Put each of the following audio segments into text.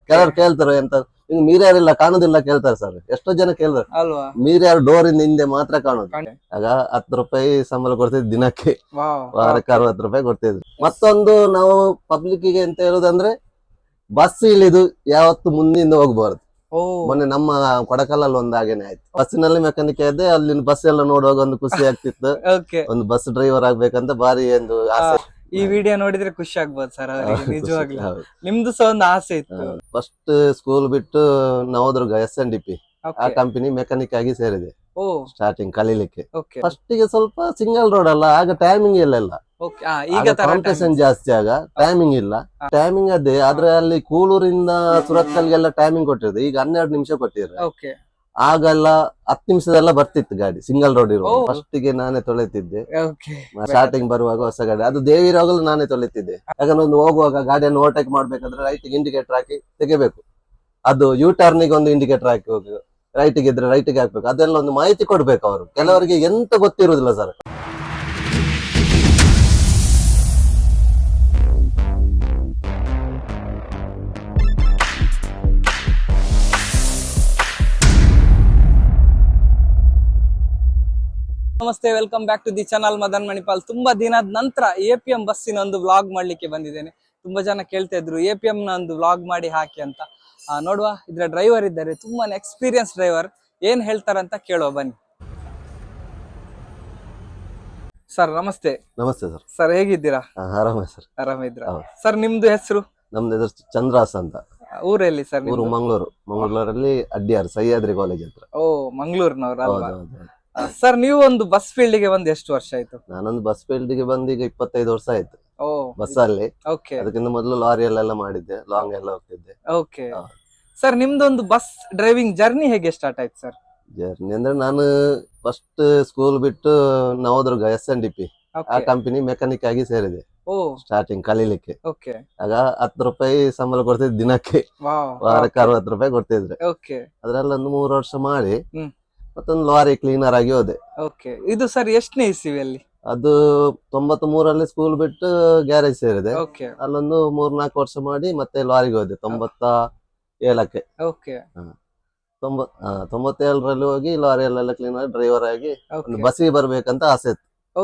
ಕೆಲವ್ರು ಕೇಳ್ತಾರೆ ಎಂತ ನಿಮ್ಗೆ ಮೀರ್ಯಾರಿಲ್ಲ ಕಾಣುದಿಲ್ಲ ಕೇಳ್ತಾರೆ ಸರ್. ಎಷ್ಟೋ ಜನ ಕೇಳ್ತಾರೆ ಅಲ್ವಾ? ಮೀರ್ಯಾರು ಡೋರ್ ಇಂದ ಹಿಂದೆ ಮಾತ್ರ ಕಾಣುದು. ಕಾಣೆ. ಆಗ 10 ರೂಪಾಯಿ ಸಂಬಳ ಕೊಡ್ತಿದ್ರು ದಿನಕ್ಕೆ, ವಾವ್. ವಾರಕ್ಕೆ 60 ರೂಪಾಯಿ ಕೊಡ್ತಿದ್ರು. ಮತ್ತೊಂದು ನಾವು ಪಬ್ಲಿಕ್ ಗೆ ಅಂತ ಹೇಳುದಂದ್ರೆ ಬಸ್ ಇಳಿದು ಯಾವತ್ತು ಮುಂದಿಂದ ಹೋಗ್ಬಾರ್ದು. ಓ ಮೊನ್ನೆ ನಮ್ಮ ಕೊಡಕಲ್ಲಲ್ಲಿ ಒಂದು ಹಾಗೇನೆ ಆಯ್ತು. ಬಸ್ಸಿನಲ್ಲಿ ಮೆಕ್ಯಾನಿಕ್ ಇದ್ದೆ, ಅಲ್ಲಿನ ಬಸ್ ಎಲ್ಲ ನೋಡುವಾಗ ಒಂದು ಖುಷಿ ಆಗ್ತಿತ್ತು. ಓಕೆ. ಒಂದು ಬಸ್ ಡ್ರೈವರ್ ಆಗ್ಬೇಕಂತ ಭಾರಿ ಒಂದು ಆಸೆ. ಈ ವಿಡಿಯೋ ನೋಡಿದ್ರೆ ಖುಷಿ ಆಗ್ಬೋದು ಸರ್ ಅವರಿಗೆ ನಿಜವಾಗ್ಲೂ. ಹೌದು. ನಿಮ್ದು ಸಹ ಒಂದು ಆಸೆ ಇತ್ತು. ಫಸ್ಟ್ ಸ್ಕೂಲ್ ಬಿಟ್ಟು ನವದುರ್ಗ SNDP ಆ ಕಂಪನಿ ಮೆಕ್ಯಾನಿಕ್ ಆಗಿ ಸೇರಿದೆ. ಓ ಸ್ಟಾರ್ಟಿಂಗ್ ಕಲೀಲಿಕ್ಕೆ ಓಕೆ ಫಸ್ಟ್ ಗೆ ಸ್ವಲ್ಪ ಸಿಂಗಲ್ ರೋಡ್ ಅಲ್ಲ, ಆಗ ಟೈಮಿಂಗ್ ಇಲ್ಲ. ಓಕೆ. ಈಗ ತರ ಕಾಂಪಿಟೇಷನ್ ಜಾಸ್ತಿ, ಆಗ ಟೈಮಿಂಗ್ ಇಲ್ಲ. ಟೈಮಿಂಗ್ ಅದೇ, ಆದ್ರೆ ಅಲ್ಲಿ ಕೂಳೂರಿಂದ ಸುರತ್ಕಲ್ಗೆಲ್ಲ ಟೈಮಿಂಗ್ ಕೊಟ್ಟಿರೋದು. ಈಗ 12 ನಿಮಿಷ ಕೊಟ್ಟಿರೋ. ಓಕೆ. ಆಗೆಲ್ಲ 10 ನಿಮಿಷದೆಲ್ಲ ಬರ್ತಿತ್ತು ಗಾಡಿ, ಸಿಂಗಲ್ ರೋಡ್ ಇರುವ. ಓ. ಫಸ್ಟ್ ಗೆ ನಾನೇ ತೊಳೆತಿದ್ದೆ. ಓಕೆ. ಸ್ಟಾರ್ಟಿಂಗ್ ಬರುವಾಗ ಹೊಸ ಗಾಡಿ ಅದು ದೇವಿರಾಗಲು ನಾನೇ ತೊಳೆತಿದ್ದೆ. ಯಾಕಂದ್ರೆ ಒಂದು ಹೋಗುವಾಗ ಗಾಡಿಯನ್ನು ಓವರ್ಟೇಕ್ ಮಾಡ್ಬೇಕಂದ್ರೆ ರೈಟ್ ಇಂಡಿಕೇಟರ್ ಹಾಕಿ ತೆಗಿಬೇಕು. ಅದು ಯೂ ಟರ್ನ್ ಗೆ ಒಂದು ಇಂಡಿಕೇಟರ್ ಹಾಕಿ ಹೋಗಿ, ರೈಟ್ ಗೆ ಇದ್ರೆ ರೈಟ್ ಗೆ ಹಾಕ್ಬೇಕು. ಅದೆಲ್ಲ ಒಂದು ಮಾಹಿತಿ ಕೊಡ್ಬೇಕು ಅವರು. ಕೆಲವರಿಗೆ ಎಂತ ಗೊತ್ತಿರುವುದಿಲ್ಲ ಸರ್. ನಮಸ್ತೆ, welcome back to the channel Madan Manipal. ತುಂಬಾ ದಿನದ ನಂತರ APM ಬಸ್ಸಿನ ಒಂದು ವ್ಲಾಗ್ ಮಾಡ್ಲಿಕ್ಕೆ ಬಂದಿದ್ದೇನೆ. ತುಂಬಾ ಜನ ಕೇಳ್ತಾ ಇದ್ರು APM ನ ಒಂದು ವ್ಲಾಗ್ ಮಾಡಿ ಹಾಕಿ ಅಂತ. ನೋಡುವ, ಇದ್ರ ಡ್ರೈವರ್ ಇದ್ದಾರೆ, ತುಂಬಾನೇ ಎಕ್ಸ್ಪೀರಿಯನ್ಸ್ ಡ್ರೈವರ್. ಏನ್ ಹೇಳ್ತಾರಂತ ಕೇಳುವ ಬನ್ನಿ. ಸರ್ ನಮಸ್ತೆ. ನಮಸ್ತೆ ಸರ್. ಸರ್ ಹೇಗಿದ್ದೀರಾ? ಆರಾಮ ಸರ್. ಆರಾಮಿದ್ರ ಹೌದು. ಸರ್ ನಿಮ್ದು ಹೆಸರು? ನಮ್ದು ಹೆಸರು ಚಂದ್ರಾಸ್ ಅಂತ. ಊರೆಲ್ಲಿ ಸರ್? ಊರು ಮಂಗಳೂರಲ್ಲಿ ಅಡ್ಡಿಯಾರ್ ಸಹ್ಯಾದ್ರಿ ಕಾಲೇಜ್ ಹತ್ರ. ಓ, ಮಂಗಳೂರಿನವ್ರ ಅಲ್ವಾ? ಹೌದು. ಸರ್ ನೀವು ಒಂದು ಬಸ್ ಫೀಲ್ಡ್ ಗೆ ಬಂದು ಎಷ್ಟು ವರ್ಷ ಆಯ್ತು? ನಾನೊಂದು ಬಸ್ ಫೀಲ್ಡ್ ಗೆ ಬಂದು ಈಗ 25 ವರ್ಷ ಆಯ್ತು. ಓ ಬಸ್ ಅಲ್ಲಿ. ಓಕೆ. ಅದಕ್ಕಿಂತ ಮೊದಲು ಲಾರಿಯಲ್ಲೆಲ್ಲ ಮಾಡಿದ್ದೆ, ಲಾಂಗ್ ಎಲ್ಲ ಹೋಗ್ತಿದ್ದೆ. ಓಕೆ. ಸರ್ ನಿಮ್ದೊಂದು ಬಸ್ ಡ್ರೈವಿಂಗ್ ಜರ್ನಿ ಹೇಗೆ ಸ್ಟಾರ್ಟ್ ಆಯ್ತು ಸರ್? ಜರ್ನಿ ಅಂದ್ರೆ ನಾನು ಫಸ್ಟ್ ಸ್ಕೂಲ್ ಬಿಟ್ಟು ನವದುರ್ಗ SNDP ಆ ಕಂಪನಿ ಮೆಕ್ಯಾನಿಕ್ ಆಗಿ ಸೇರಿದೆ. ಓ ಸ್ಟಾರ್ಟಿಂಗ್ ಕಲೀಲಿಕ್ಕೆ. ಓಕೆ. ಆಗ 10 ರೂಪಾಯಿ ಸಂಬಳ ಕೊಡ್ತಿದ್ರು ದಿನಕ್ಕೆ, ವಾರಕ್ಕೆ 60 ರೂಪಾಯಿ ಕೊಡ್ತಿದ್ರು. ಓಕೆ. ಅದ್ರಲ್ಲಿ ಒಂದು 3 ವರ್ಷ ಮಾಡಿ ಹ್ಮ್. ಮತ್ತೊಂದು ಲಾರಿ ಕ್ಲೀನರ್ ಆಗಿ ಹೋದೆ. ಓಕೆ. ಇದು ಸರ್ ಎಷ್ಟನೇ ಇಸ್ವಿಯಲ್ಲಿ? ಅದು 93ರಲ್ಲಿ ಸ್ಕೂಲ್ ಬಿಟ್ಟು ಗ್ಯಾರೇಜ್ ಸೇರಿದೆ. ಓಕೆ. ಅಲ್ಲೊಂದು 3-4 ವರ್ಷ ಮಾಡಿ ಮತ್ತೆ ಲಾರಿಗೆ ಹೋದೆ 97ಕ್ಕೆ. ಓಕೆ. 97ರಲ್ಲಿ ಹೋಗಿ ಲಾರಿಯಲ್ಲೆಲ್ಲ ಕ್ಲೀನರ್ ಡ್ರೈವರ್ ಆಗಿ ಒಂದು ಬಸ್ಸಿಗೆ ಬರ್ಬೇಕಂತ ಆಸೆ ಇತ್ತು. ಓ,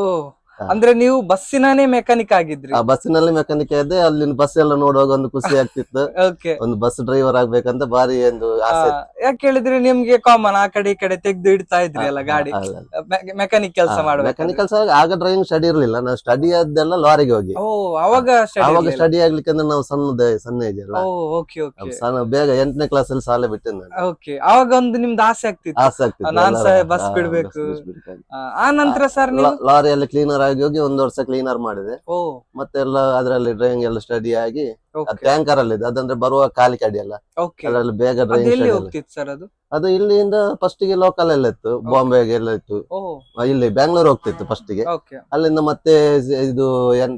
ಅಂದ್ರೆ ನೀವು ಬಸ್ಸಿನೇ ಮೆಕ್ಯಾನಿಕ್ ಆಗಿದ್ರಿ? ಆ ಬಸ್ಸಿನಲ್ಲಿ ಮೆಕ್ಯಾನಿಕ್ ಇದ್ದೆ. ಅಲ್ಲಿನ ಬಸ್ ಎಲ್ಲ ನೋಡುವಾಗ ಒಂದು ಖುಷಿ ಆಗ್ತಿತ್ತು. ಓಕೆ. ಒಂದು ಬಸ್ ಡ್ರೈವರ್ ಆಗ್ಬೇಕಂತ ಭಾರಿ ಒಂದು ಆಸೆ ಇತ್ತು. ಯಾಕೆ ಹೇಳಿದ್ರೆ ನಿಮ್ಗೆ ಕಾಮನ್ ಆ ಕಡೆ ಈ ಕಡೆ ತೆಗ್ದು ಇಡ್ತಾ ಇದ್ರಿ ಅಲ್ಲ ಗಾಡಿ, ಮೆಕ್ಯಾನಿಕ್ ಕೆಲಸ ಮಾಡ್ಬೇಕು. ಮೆಕ್ಯಾನಿಕಲ್ ಆಗ ಡ್ರೈವಿಂಗ್ ಸ್ಟಡಿ ಇರ್ಲಿಲ್ಲ. ನಾವು ಸ್ಟಡಿ ಆದ್ದೆಲ್ಲ ಲಾರಿಗೆ ಹೋಗಿ. ಓ, ಅವಾಗ ಸ್ಟಡಿ ಆಗ್ಲಿಕ್ಕೆ ಅಂದ್ರೆ ನಾವು ಸಣ್ಣ ಏಜ್ ಅಲ್ಲ. Okay okay. ಬೇಗ 8ನೇ ಕ್ಲಾಸ್ ಅಲ್ಲಿ ಶಾಲೆ ಬಿಟ್ಟೆ ನಾನು. ಓಕೆ. ಅವಾಗ ಒಂದು ನಿಮ್ದು ಆಸೆ ಆಗ್ತಿತ್ತು, ಆಸೆ ಆಗ್ತಿತ್ತು ನಾನ್ ಸಹ ಬಸ್ ಬಿಡ್ಬೇಕು. ಆ ನಂತರ ಸರ್ ನೀವು ಲಾರಿಯಲ್ಲಿ ಕ್ಲೀನರ್ ಆಗಿ ಹೋಗಿ 1 ವರ್ಷ ಕ್ಲೀನರ್ ಮಾಡಿದೆ. ಓ ಮತ್ತೆಲ್ಲ ಅದ್ರಲ್ಲಿ ಡ್ರೈವಿಂಗ್ ಎಲ್ಲ ಸ್ಟಡಿ ಆಗಿ ಓಕೆ. ಟ್ಯಾಂಕರ್ ಅಲ್ಲಿ ಅದಂದ್ರೆ ಬರುವ ಖಾಲಿ ಕಡಿ ಎಲ್ಲ ಓಕೆ. ಅದ್ರಲ್ಲಿ ಬೇಗ ಅದು ಡ್ರೈವಿಂಗ್ ಎಲ್ಲಿ ಸ್ಟಡಿ ಹೋಗ್ತಿತ್ತು ಸರ್ ಅದು? ಅದು ಇಲ್ಲಿಂದ ಫಸ್ಟ್ ಗೆ ಲೋಕಲ್ ಎಲ್ಲ ಇತ್ತು, ಬಾಂಬೆಗೆ ಎಲ್ಲ ಇತ್ತು. ಓ ಇಲ್ಲಿ ಬ್ಯಾಂಗ್ಳೂರ್ ಹೋಗ್ತಿತ್ತು ಫಸ್ಟ್ ಗೆ. ಓಕೆ. ಅಲ್ಲಿಂದ ಮತ್ತೆ ಇದು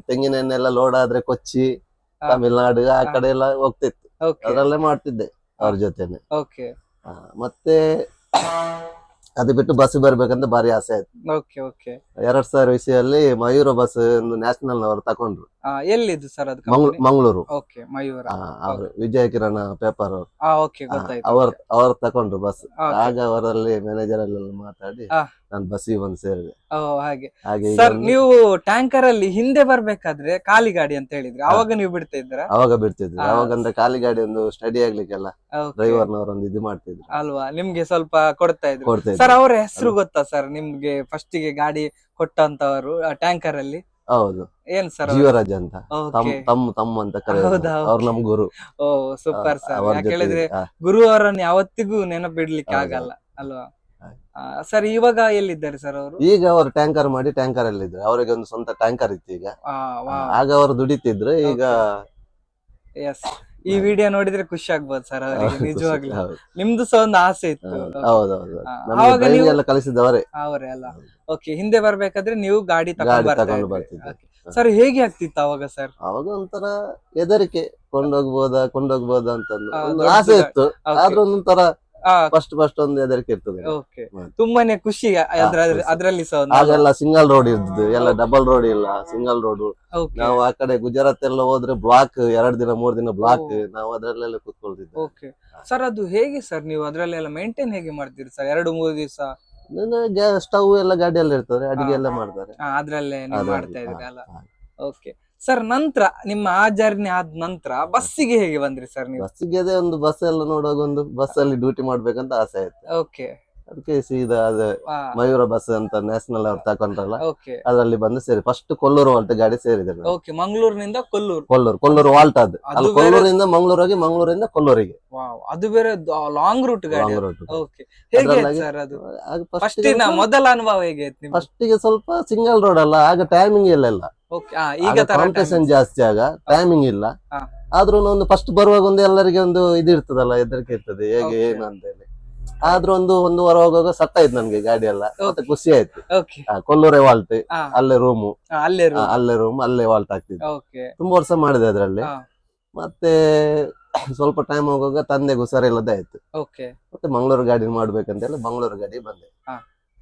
ತೆಂಗಿನ ಎಣ್ಣೆ ಎಲ್ಲ ಲೋಡ್ ಆದ್ರೆ ಕೊಚ್ಚಿ, ತಮಿಳ್ನಾಡು ಆ ಕಡೆ ಎಲ್ಲ ಹೋಗ್ತಿತ್ತು. ಓಕೆ. ಅದ್ರಲ್ಲೇ ಮಾಡ್ತಿದ್ದೆ ಅವ್ರ ಜೊತೆನೆ. ಓಕೆ. ಮತ್ತೆ ಅದು ಬಿಟ್ಟು ಬಸ್ ಬರ್ಬೇಕಂತ ಭಾರಿ ಆಸೆ ಆಯ್ತು. ಓಕೆ. ಓಕೆ. 2000 ಇಸ್ವಿಯಲ್ಲಿ ಮಯೂರ ಬಸ್ ಒಂದು ನ್ಯಾಷನಲ್ ನವರು ತಕೊಂಡ್ರು. ಎಲ್ಲಿದ್ದು ಸರ್ ಅದು? ಮಂಗಳೂರು. ಓಕೆ, ಮಯೂರ. ಅವರು ವಿಜಯ ಕಿರಣ ಪೇಪರ್ ಓಕೆ, ಗೊತ್ತಾಯ್ತು. ಅವ್ರು ತಕೊಂಡ್ರು ಬಸ್. Okay. ಆಗ ಅವರಲ್ಲಿ ಮ್ಯಾನೇಜರ್ ಅಲ್ಲೆಲ್ಲ ಮಾತಾಡಿ ನಾನು ಬಸ್ಸಿಗೆ ಬಂದು ಸೇರಿದೆ. ಹಾಗೆ. ಹಾಗೆ ಸರ್ ನೀವು ಟ್ಯಾಂಕರ್ ಅಲ್ಲಿ ಹಿಂದೆ ಬರ್ಬೇಕಾದ್ರೆ ಖಾಲಿ ಗಾಡಿ ಅಂತ ಹೇಳಿದ್ರೆ ಅವಾಗ ನೀವು ಬಿಡ್ತಾ ಇದ್ರ? ಅವಾಗ ಬಿಡ್ತಿದ್ರು. ಅವಾಗ ಅಂದ್ರೆ ಖಾಲಿ ಗಾಡಿ ಒಂದು ಸ್ಟಡಿ ಆಗ್ಲಿಕ್ಕೆಲ್ಲ ಡ್ರೈವರ್ನವರೊಂದು ಇದು ಮಾಡ್ತಿದ್ರು ಅಲ್ವಾ, ನಿಮ್ಗೆ ಸ್ವಲ್ಪ ಕೊಡ್ತಾ ಇದ್ರು. ಕೊಡ್ತಿದ್ರು. ಸರ್ ಅವ್ರ ಹೆಸರು ಗೊತ್ತಾ ಸರ್ ನಿಮ್ಗೆ? ಫಸ್ಟ್ ಗೆ ಗಾಡಿ ಕೊಟ್ಟಂತವರು ಟ್ಯಾಂಕರ್ ಅಲ್ಲಿ? ಹೌದು, ಏನ್ ಸರ್? ಜೀವರಾಜ್ ಅಂತ. Okay. ತಮ್ಮ ಅಂತ ಕರೆಯೋದು. ಹೌದಾ? ಅವ್ರು ನಮ್ ಗುರು. ಓ ಸೂಪರ್ ಸರ್. ಅವ್ರ ಯಾಕೆ ಹೇಳಿದ್ರೆ ಜೊತೆ ಗುರು ಅವರನ್ನು ಯಾವತ್ತಿಗೂ ನೆನಪಿಡ್ಲಿಕ್ಕೆ ಹೌದು. ಆಗಲ್ಲ ಅಲ್ವಾ? ಸರ್ ಇವಾಗ ಎಲ್ಲಿದ್ದಾರೆ ಸರ್ ಅವರು? ಈಗ ಅವರು ಟ್ಯಾಂಕರ್ ಮಾಡಿ ಟ್ಯಾಂಕರ್ ಅಲ್ಲಿ ಇದ್ರು. ಅವರಿಗೆ ಒಂದು ಸ್ವಂತ ಟ್ಯಾಂಕರ್ ಇತ್ತು ಈಗ. ಆಗ ಅವರು ದುಡಿತಿದ್ರು. ಈಗ ಎಸ್, ಈ ವಿಡಿಯೋ ನೋಡಿದ್ರೆ ಖುಷಿ ಆಗ್ಬೋದು ಸರ್ ಅವರಿಗೆ ನಿಜವಾಗ್ಲೂ. ಹೌದು. ನಿಮ್ದು ಸಹ ಒಂದು ಆಸೆ ಇತ್ತು. ಹೌದೌದು. ಆವಾಗ ನೀವು ಎಲ್ಲ ಕಲಿಸಿದವರೇ ಅವರೇ ಅಲ್ಲ? ಓಕೆ. ಹಿಂದೆ ಬರ್ಬೇಕಾದ್ರೆ ನೀವು ಗಾಡಿ ಗಾಡಿ ತಗೊಂಡು ತಗೊಂಡು ಬರ್ತಾ ಬರ್ತಿದ್ದೆ. ಸರ್ ಹೇಗೆ ಆಗ್ತಿತ್ತು ಅವಾಗ ಸರ್? ಅವಾಗ ಒಂಥರ ಹೆದರಿಕೆ, ಕೊಂಡೋಗ್ಬೋದಾ ಅಂತ ಒಂದು ದೊಡ್ಡ ಆಸೆ ಇತ್ತು. Okay. ಆದ್ರೂ ಒಂದೊಂಥರ ಫಸ್ಟ್ ಒಂದು ಹೆದರಿಕೆ ಇರ್ತದೆ. ಓಕೆ, ಮತ್ತೆ. ತುಂಬಾನೇ ಖುಷಿ ಖುಷಿ. ಅದ್ರಲ್ಲಿ ಸಹ ಒಂದು. ಆಗೆಲ್ಲ ಸಿಂಗಲ್ ರೋಡ್ ಇರ್ತದೆ, ಎಲ್ಲ ಡಬಲ್ ರೋಡ್ ಇಲ್ಲ, ಸಿಂಗಲ್ ರೋಡ್. ಓಕೆ ನಾವು ಆ ಕಡೆ ಗುಜರಾತ್ ಎಲ್ಲ ಹೋದ್ರೆ ಬ್ಲಾಕ್ 2 ದಿನ 3 ದಿನ ಬ್ಲಾಕ್, ನಾವು ಅದ್ರಲ್ಲೆಲ್ಲ ಕೂತ್ಕೊಳ್ತಿದ್ದೆ. ಓಕೆ ಸರ್, ಅದು ಹೇಗೆ ಸರ್ ನೀವು ಅದ್ರಲ್ಲೆಲ್ಲ ಮೇಂಟೈನ್ ಹೇಗೆ ಮಾಡ್ತೀರಿ ಸರ್ 2-3 ದಿವಸ? ಸ್ಟವ್ ಎಲ್ಲ ಗಾಡಿಯಲ್ಲಿ ಇರ್ತದೆ, ಅಡಿಗೆ ಎಲ್ಲ ಮಾಡ್ತಾರೆ. ಅದ್ರಲ್ಲೇ ನೀವು ಅದ್ರಲ್ಲಿ, ಮಾಡ್ತಾ ಇದ್ರಿ ಅಲ್ಲ? ಹಾ. ಓಕೆ ಸರ್, ನಂತರ ನಿಮ್ಮ ಆ ಜರ್ನಿ ಆದ ನಂತರ ಬಸ್ಸಿಗೆ ಹೇಗೆ ಬಂದ್ರಿ ಸರ್ ನೀವು? ಬಸ್ಸಿಗೆ ಅದೇ ಒಂದು ಬಸ್ ಎಲ್ಲ ನೋಡುವಾಗ ಒಂದು ಬಸ್ ಅಲ್ಲಿ ಡ್ಯೂಟಿ ಮಾಡ್ಬೇಕಂತ ಆಸೆ ಆಯ್ತು. ಓಕೆ. ಅದಕ್ಕೆ ಸೀದಾ ಅದೇ ಮಯೂರ ಬಸ್ ಅಂತ ನ್ಯಾಷನಲ್ ಅವ್ರು ತಕೊಂಡ್ರಲ್ಲ, ಓಕೆ ಅದ್ರಲ್ಲಿ ಬಂದು ಸೇರಿ ಫಸ್ಟ್ ಕೊಲ್ಲೂರು ವಾಲ್ಟ್ ಗಾಡಿ ಸೇರಿದೆ ನಾನು. ಓಕೆ, ಮಂಗಳೂರಿನಿಂದ ಕೊಲ್ಲೂರು. ಕೊಲ್ಲೂರು ವಾಲ್ಟ್ ಅದು ಅದು ಅಲ್ಲಿ ಬೇರೆ- ಕೊಲ್ಲೂರಿಂದ ಮಂಗಳೂರಿಗೆ, ಮಂಗಳೂರಿಂದ ಕೊಲ್ಲೂರಿಗೆ ವಾವ್, ಅದು ಬೇರೆ ಲಾಂಗ್ ರೂಟ್ ಗಾಡಿ. Long road. ಓಕೆ, ಹೇಗೆ ಅದ್ರಲ್ಲಾಗಿ- ಸರ್ ಅದು ಫಸ್ಟ್ ಫಸ್ಟಿನ ಮೊದಲ ಅನುಭವ ಹೇಗೆ ಆಯ್ತು ನಿಮ್ಗೆ? ಗೆ ಸ್ವಲ್ಪ ಸಿಂಗಲ್ ರೋಡ್ ಅಲ್ಲ, ಆಗ ಟೈಮಿಂಗ್ ಇಲ್ಲ. ಓಕೆ, ಈಗ ತರ ಕಾಂಪಿಟೇಷನ್ ಜಾಸ್ತಿ, ಆಗ ಟೈಮಿಂಗ್ ಇಲ್ಲ. ಹಾ. ಆದ್ರೂ ಒಂದು ಫಸ್ಟ್ ಬರುವಾಗ ಒಂದು ಎಲ್ಲರಿಗೆ ಒಂದು ಇದು ಇರ್ತದಲ್ಲ, ಹೆದರಿಕೆ ಇರ್ತದೆ ಹೇಗೆ Okay. ಏನು ಅಂತ ಹೇಳಿ. ಆದ್ರೂ ಒಂದು ವಾರ ಹೋಗುವಾಗ ಸಟ್ ಆಯ್ತು ನನ್ಗೆ ಗಾಡಿ ಎಲ್ಲ, ಮತ್ತೆ ಖುಷಿ ಆಯ್ತು. ಓಕೆ, ಕೊಲ್ಲೂರೇ ವಾಲ್ಟ್, ಅಲ್ಲೇ ರೂಮು, ಅಲ್ಲೇ ಅಲ್ಲೇ ರೂಮ್, ಅಲ್ಲೇ ವಾಲ್ಟ್ ಆಗ್ತಿತ್ತು. ಓಕೆ. ತುಂಬಾ ವರ್ಷ ಮಾಡಿದೆ ಅದ್ರಲ್ಲಿ. ಹಾ. ಮತ್ತೆ ಸ್ವಲ್ಪ ಟೈಮ್ ಹೋಗುವಾಗ ತಂದೆಗೆ ಹುಷಾರಿಲ್ಲದೆ ಆಯ್ತು. ಓಕೆ, ಮತ್ತೆ ಮಂಗಳೂರು ಗಾಡಿ ಮಾಡ್ಬೇಕಂತ ಹೇಳಿ ಮಂಗಳೂರು ಗಾಡಿ ಬಂದೆ. ಹಾ.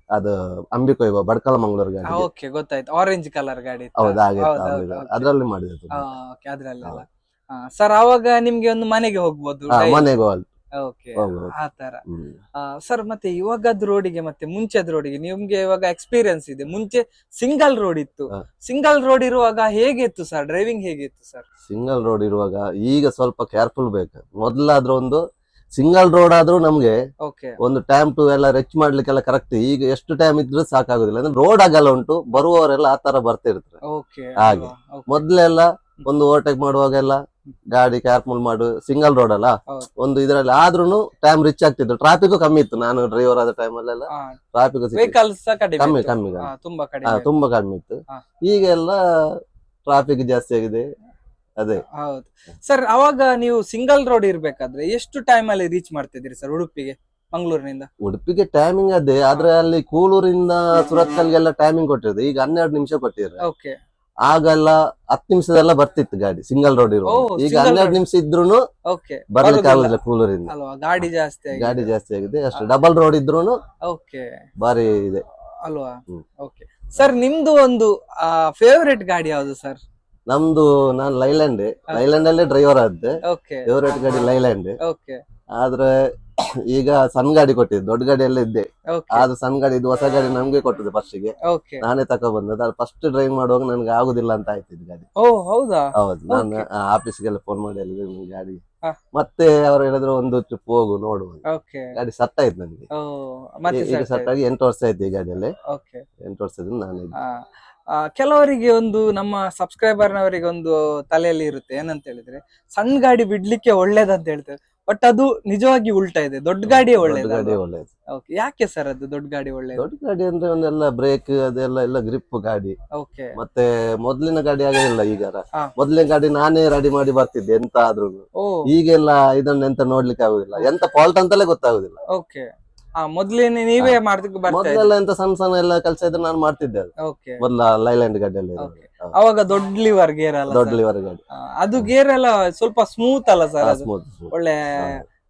ಅದು ಅಂಬಿಕೊಯ್ವ ಬಡ್ಕಲ ಮಂಗಳೂರು ಗಾಡಿ. ಓಕೆ, ಗೊತ್ತಾಯ್ತು. ಆರೆಂಜ್ ಕಲರ್ ಗಾಡಿ ಇತ್ತು. ಹೌದು, ಹಾಗೆ ಹೌದು, ಹೌದು, ಹೌದು. ಅದ್ರಲ್ಲಿ ಮಾಡಿದೆ. ಓಕೆ, ಅದ್ರಲ್ಲೆಲ್ಲ ಸರ್ ಅವಾಗ ನಿಮ್ಗೆ ಒಂದು ಮನೆಗೆ ಹೋಗ್ಬೋದು. ಮನೆಗೆ ವಾಲ್ಟ್. ಓಕೆ, ಹೌದು. ಆ ತರ. ಸರ್, ಮತ್ತೆ ಇವಾಗದ್ ರೋಡಿಗೆ ಮತ್ತೆ ಮುಂಚೆದ್ ರೋಡಿಗೆ ನಿಮ್ಗೆ ಇವಾಗ ಎಕ್ಸ್ಪೀರಿಯನ್ಸ್ ಇದೆ. ಮುಂಚೆ ಸಿಂಗಲ್ ರೋಡ್ ಇತ್ತು. ಹಾ. ಸಿಂಗಲ್ ರೋಡ್ ಇರುವಾಗ ಹೇಗಿತ್ತು ಸರ್ ಡ್ರೈವಿಂಗ್? ಹೇಗಿತ್ತು ಸರ್? ಸಿಂಗಲ್ ರೋಡ್ ಇರುವಾಗ ಈಗ ಸ್ವಲ್ಪ ಕೇರ್ಫುಲ್ ಬೇಕು. ಮೊದ್ಲಾದ್ರೂ ಒಂದು ಸಿಂಗಲ್ ರೋಡ್ ಆದ್ರೂ ನಮ್ಗೆ ಓಕೆ, ಒಂದು ಟೈಮ್ ಟು ಎಲ್ಲ ರೆಚ್ ಮಾಡ್ಲಿಕ್ಕೆಲ್ಲ ಕರೆಕ್ಟ್. ಈಗ ಎಷ್ಟು ಟೈಮ್ ಇದ್ರೂ ಸಾಕಾಗುದಿಲ್ಲ, ಅಂದ್ರೆ ರೋಡ್ ಆಗಲ್ಲ ಉಂಟು, ಬರುವವರೆಲ್ಲ ಆ ತರ ಬರ್ತಿರ್ತಾರೆ. ಓಕೆ, ಹಾಗೆ. ಮೊದ್ಲೆಲ್ಲ ಒಂದು ಓವರ್ಟೇಕ್ ಮಾಡುವಾಗೆಲ್ಲ ಗಾಡಿ ಕೇರ್ಫುಲ್ ಮಾಡು, ಸಿಂಗಲ್ ರೋಡ್ ಅಲ್ಲ, ಹೌದು. ಒಂದು ಇದ್ರಲ್ಲಿ ಆದ್ರೂ ಟೈಮ್ ರಿಚ್ ಆಗ್ತಿತ್ತು. ಟ್ರಾಫಿಕ್ ಕಮ್ಮಿ ಇತ್ತು, ನಾನು ಡ್ರೈವರ್ ಆದ ಟೈಮಲ್ಲೆಲ್ಲ ಟ್ರಾಫಿಕ್ ವೆಹಿಕಲ್ಸ್ ಕಡಿಮೆ ಕಮ್ಮಿ ಇತ್ತು. ಕಮ್ಮಿ ತುಂಬಾ ಕಡಿಮೆ. ತುಂಬಾ ಕಮ್ಮಿ ಇತ್ತು. ಹಾ. ಈಗೆಲ್ಲ ಟ್ರಾಫಿಕ್ ಜಾಸ್ತಿ ಆಗಿದೆ. ಅದೇ ಹೌದು ಸರ್. ಅವಾಗ ನೀವು ಸಿಂಗಲ್ ರೋಡ್ ಇರ್ಬೇಕಾದ್ರೆ ಎಷ್ಟು ಟೈಮ್ ಅಲ್ಲಿ ರೀಚ್ ಮಾಡ್ತಿದ್ರಿ ಸರ್ ಉಡುಪಿಗೆ ಮಂಗಳೂರಿನಿಂದ? ಉಡುಪಿಗೆ ಟೈಮಿಂಗ್ ಅದೇ, ಆದ್ರೆ ಅಲ್ಲಿ ಕೂಳೂರಿಂದ ಸುರತ್ಕಲ್ಗೆಲ್ಲ ಟೈಮಿಂಗ್ ಕೊಟ್ಟಿರೋದು. ಈಗ 12 ನಿಮಿಷ ಕೊಟ್ಟಿದ್ದಾರೆ. ಓಕೆ, ಆಗೆಲ್ಲ 10 ನಿಮಿಷದೆಲ್ಲ ಬರ್ತಿತ್ತು ಗಾಡಿ ಸಿಂಗಲ್ ರೋಡ್ ಇರುವ. ಈಗ single 12 road. ನಿಮಿಷ ಇದ್ರೂ ಓಕೆ, ಬರ್ಲಿಕ್ಕೆ ಆಗುದಿಲ್ಲ ಕೂಳೂರಿಂದ. ಅಲ್ವಾ, ಗಾಡಿ ಜಾಸ್ತಿ ಆಗಿದೆ. ಗಾಡಿ ಜಾಸ್ತಿ ಆಗಿದೆ ಅಷ್ಟು. ಡಬಲ್ ರೋಡ್ ಇದ್ರೂನು ಓಕೆ, ಬಾರಿ ಇದೆ ಅಲ್ವಾ? ಹ್ಮ್. ಓಕೆ ಸರ್, ನಿಮ್ದು ಒಂದು ಫೇವರೇಟ್ ಗಾಡಿ ಯಾವುದು ಸರ್? ನಮ್ದು ನಾನು ಲೈಲ್ಯಾಂಡ್ ಅಲ್ಲೇ ಡ್ರೈವರ್ ಆದ್ದೆ. ಓಕೆ, ಫೇವರೇಟ್ ಗಾಡಿ ಲೈಲ್ಯಾಂಡ್. ಓಕೆ, ಆದ್ರೆ ಈಗ ಸಣ್ಣ ಗಾಡಿ ಕೊಟ್ಟಿದ್ದು, ದೊಡ್ಡ ಗಾಡಿ ಎಲ್ಲ ಇದ್ದೆ. ಓಕೆ, ಆದ್ರೆ ಸಣ್ಣ ಗಾಡಿ ಇದು ಹೊಸ ಗಾಡಿ ನಮ್ಗೆ ಕೊಟ್ಟದ್ದು ಫಸ್ಟಿಗೆ. ಓಕೆ. ನಾನೇ ತಕೊ ಬಂದದ್ದು. ಅದು ಫಸ್ಟ್ ಡ್ರೈವ್ ಮಾಡುವಾಗ ನನ್ಗೆ ಆಗುದಿಲ್ಲ ಅಂತ ಆಯ್ತು ಇದು ಗಾಡಿ. ಓ, ಹೌದಾ? ಹೌದು, ನಾನು Okay. ಆಫೀಸ್ಗೆಲ್ಲ ಫೋನ್ ಮಾಡಿ ಹೇಳಿದೆ ನಿಮ್ಗೆ ಗಾಡಿ. ಹಾ. ಮತ್ತೆ ಅವ್ರು ಹೇಳಿದ್ರು ಒಂದು ಟ್ರಿಪ್ ಹೋಗು ನೋಡು. ಓಕೆ. ಗಾಡಿ ಸಟ್ ಆಯ್ತು ನನಗೆ. ಓ, ಮತ್ತೆ ಈಗ ಸಟ್ ಆಗಿ 8 ವರ್ಷ ಆಯ್ತು ಈ ಗಾಡಿಯಲ್ಲಿ. ಓಕೆ. 8 ವರ್ಷದಿಂದ ನಾನು ಕೆಲವರಿಗೆ ಒಂದು ನಮ್ಮ ಸಬ್ಸ್ಕ್ರೈಬರ್ ನವರಿಗೆ ಒಂದು ತಲೆಯಲ್ಲಿ ಇರುತ್ತೆ ಏನಂತ ಹೇಳಿದ್ರೆ, ಸಣ್ಣ ಗಾಡಿ ಬಿಡ್ಲಿಕ್ಕೆ ಒಳ್ಳೇದಂತ ಹೇಳ್ತಾರೆ. ಬಟ್ ಅದು ನಿಜವಾಗಿ ಉಲ್ಟಾ ಇದೆ, ದೊಡ್ಡ ಗಾಡಿಯೇ ದೊಡ್ಡ ಒಳ್ಳೇದು. ಗಾಡಿ ಒಳ್ಳೇದು. ಓಕೆ, ಯಾಕೆ ಸರ್ ಅದು ದೊಡ್ಡ ಗಾಡಿ ಒಳ್ಳೇದು? ದೊಡ್ಡ ಗಾಡಿ ಅಂದ್ರೆ ಒಂದೆಲ್ಲ ಬ್ರೇಕ್ ಅದೆಲ್ಲ ಎಲ್ಲ ಗ್ರಿಪ್ ಗಾಡಿ. ಓಕೆ, ಮತ್ತೆ ಮೊದ್ಲಿನ ಗಾಡಿ ಆಗ ಇಲ್ಲ ಈಗ. ಹಾ. ಮೊದ್ಲಿನ ಗಾಡಿ ನಾನೇ ರೆಡಿ ಮಾಡಿ ಬರ್ತಿದ್ದೆ ಎಂತ ಆದ್ರೂ. ಓ, ಈಗೆಲ್ಲ ಇದನ್ನ ಎಂತ ನೋಡ್ಲಿಕ್ಕೆ ಆಗುದಿಲ್ಲ, ಎಂತ ಫಾಲ್ಟ್ ಅಂತಲೇ ಗೊತ್ತಾಗುದಿಲ್ಲ. ಓಕೆ. ಮೊದ್ಲೇನೆ ನೀವೇ ಮಾಡ್ಲಿಕ್ಕೆ ಬರ್ತಾ ಇದ್ರಿ? ಮೊದ್ಲೆಲ್ಲ ಎಂತ ಸಣ್ಣ ಸಣ್ಣ ಎಲ್ಲ ಕೆಲಸ ಇದ್ರೆ ನಾನು ಮಾಡ್ತಿದ್ದೆ ಅದು. ಓಕೆ. ಮೊದ್ಲ ಲೈಲ್ಯಾಂಡ್ ಗಾಡಿಯಲ್ಲಿ Okay. ಅವಾಗ ದೊಡ್ಡ ಲಿವರ್ ಗೇರ್ ಅಲ್ಲ ದೊಡ್ಡ sir? ಲಿವರ್ ಗಾಡಿ. ಅದು ಗೇರ್ ಎಲ್ಲ ಸ್ವಲ್ಪ ಸ್ಮೂತ್ ಅಲ್ಲ ಸರ್? ಅದು ಸ್ಮೂತ್. ಒಳ್ಳೆ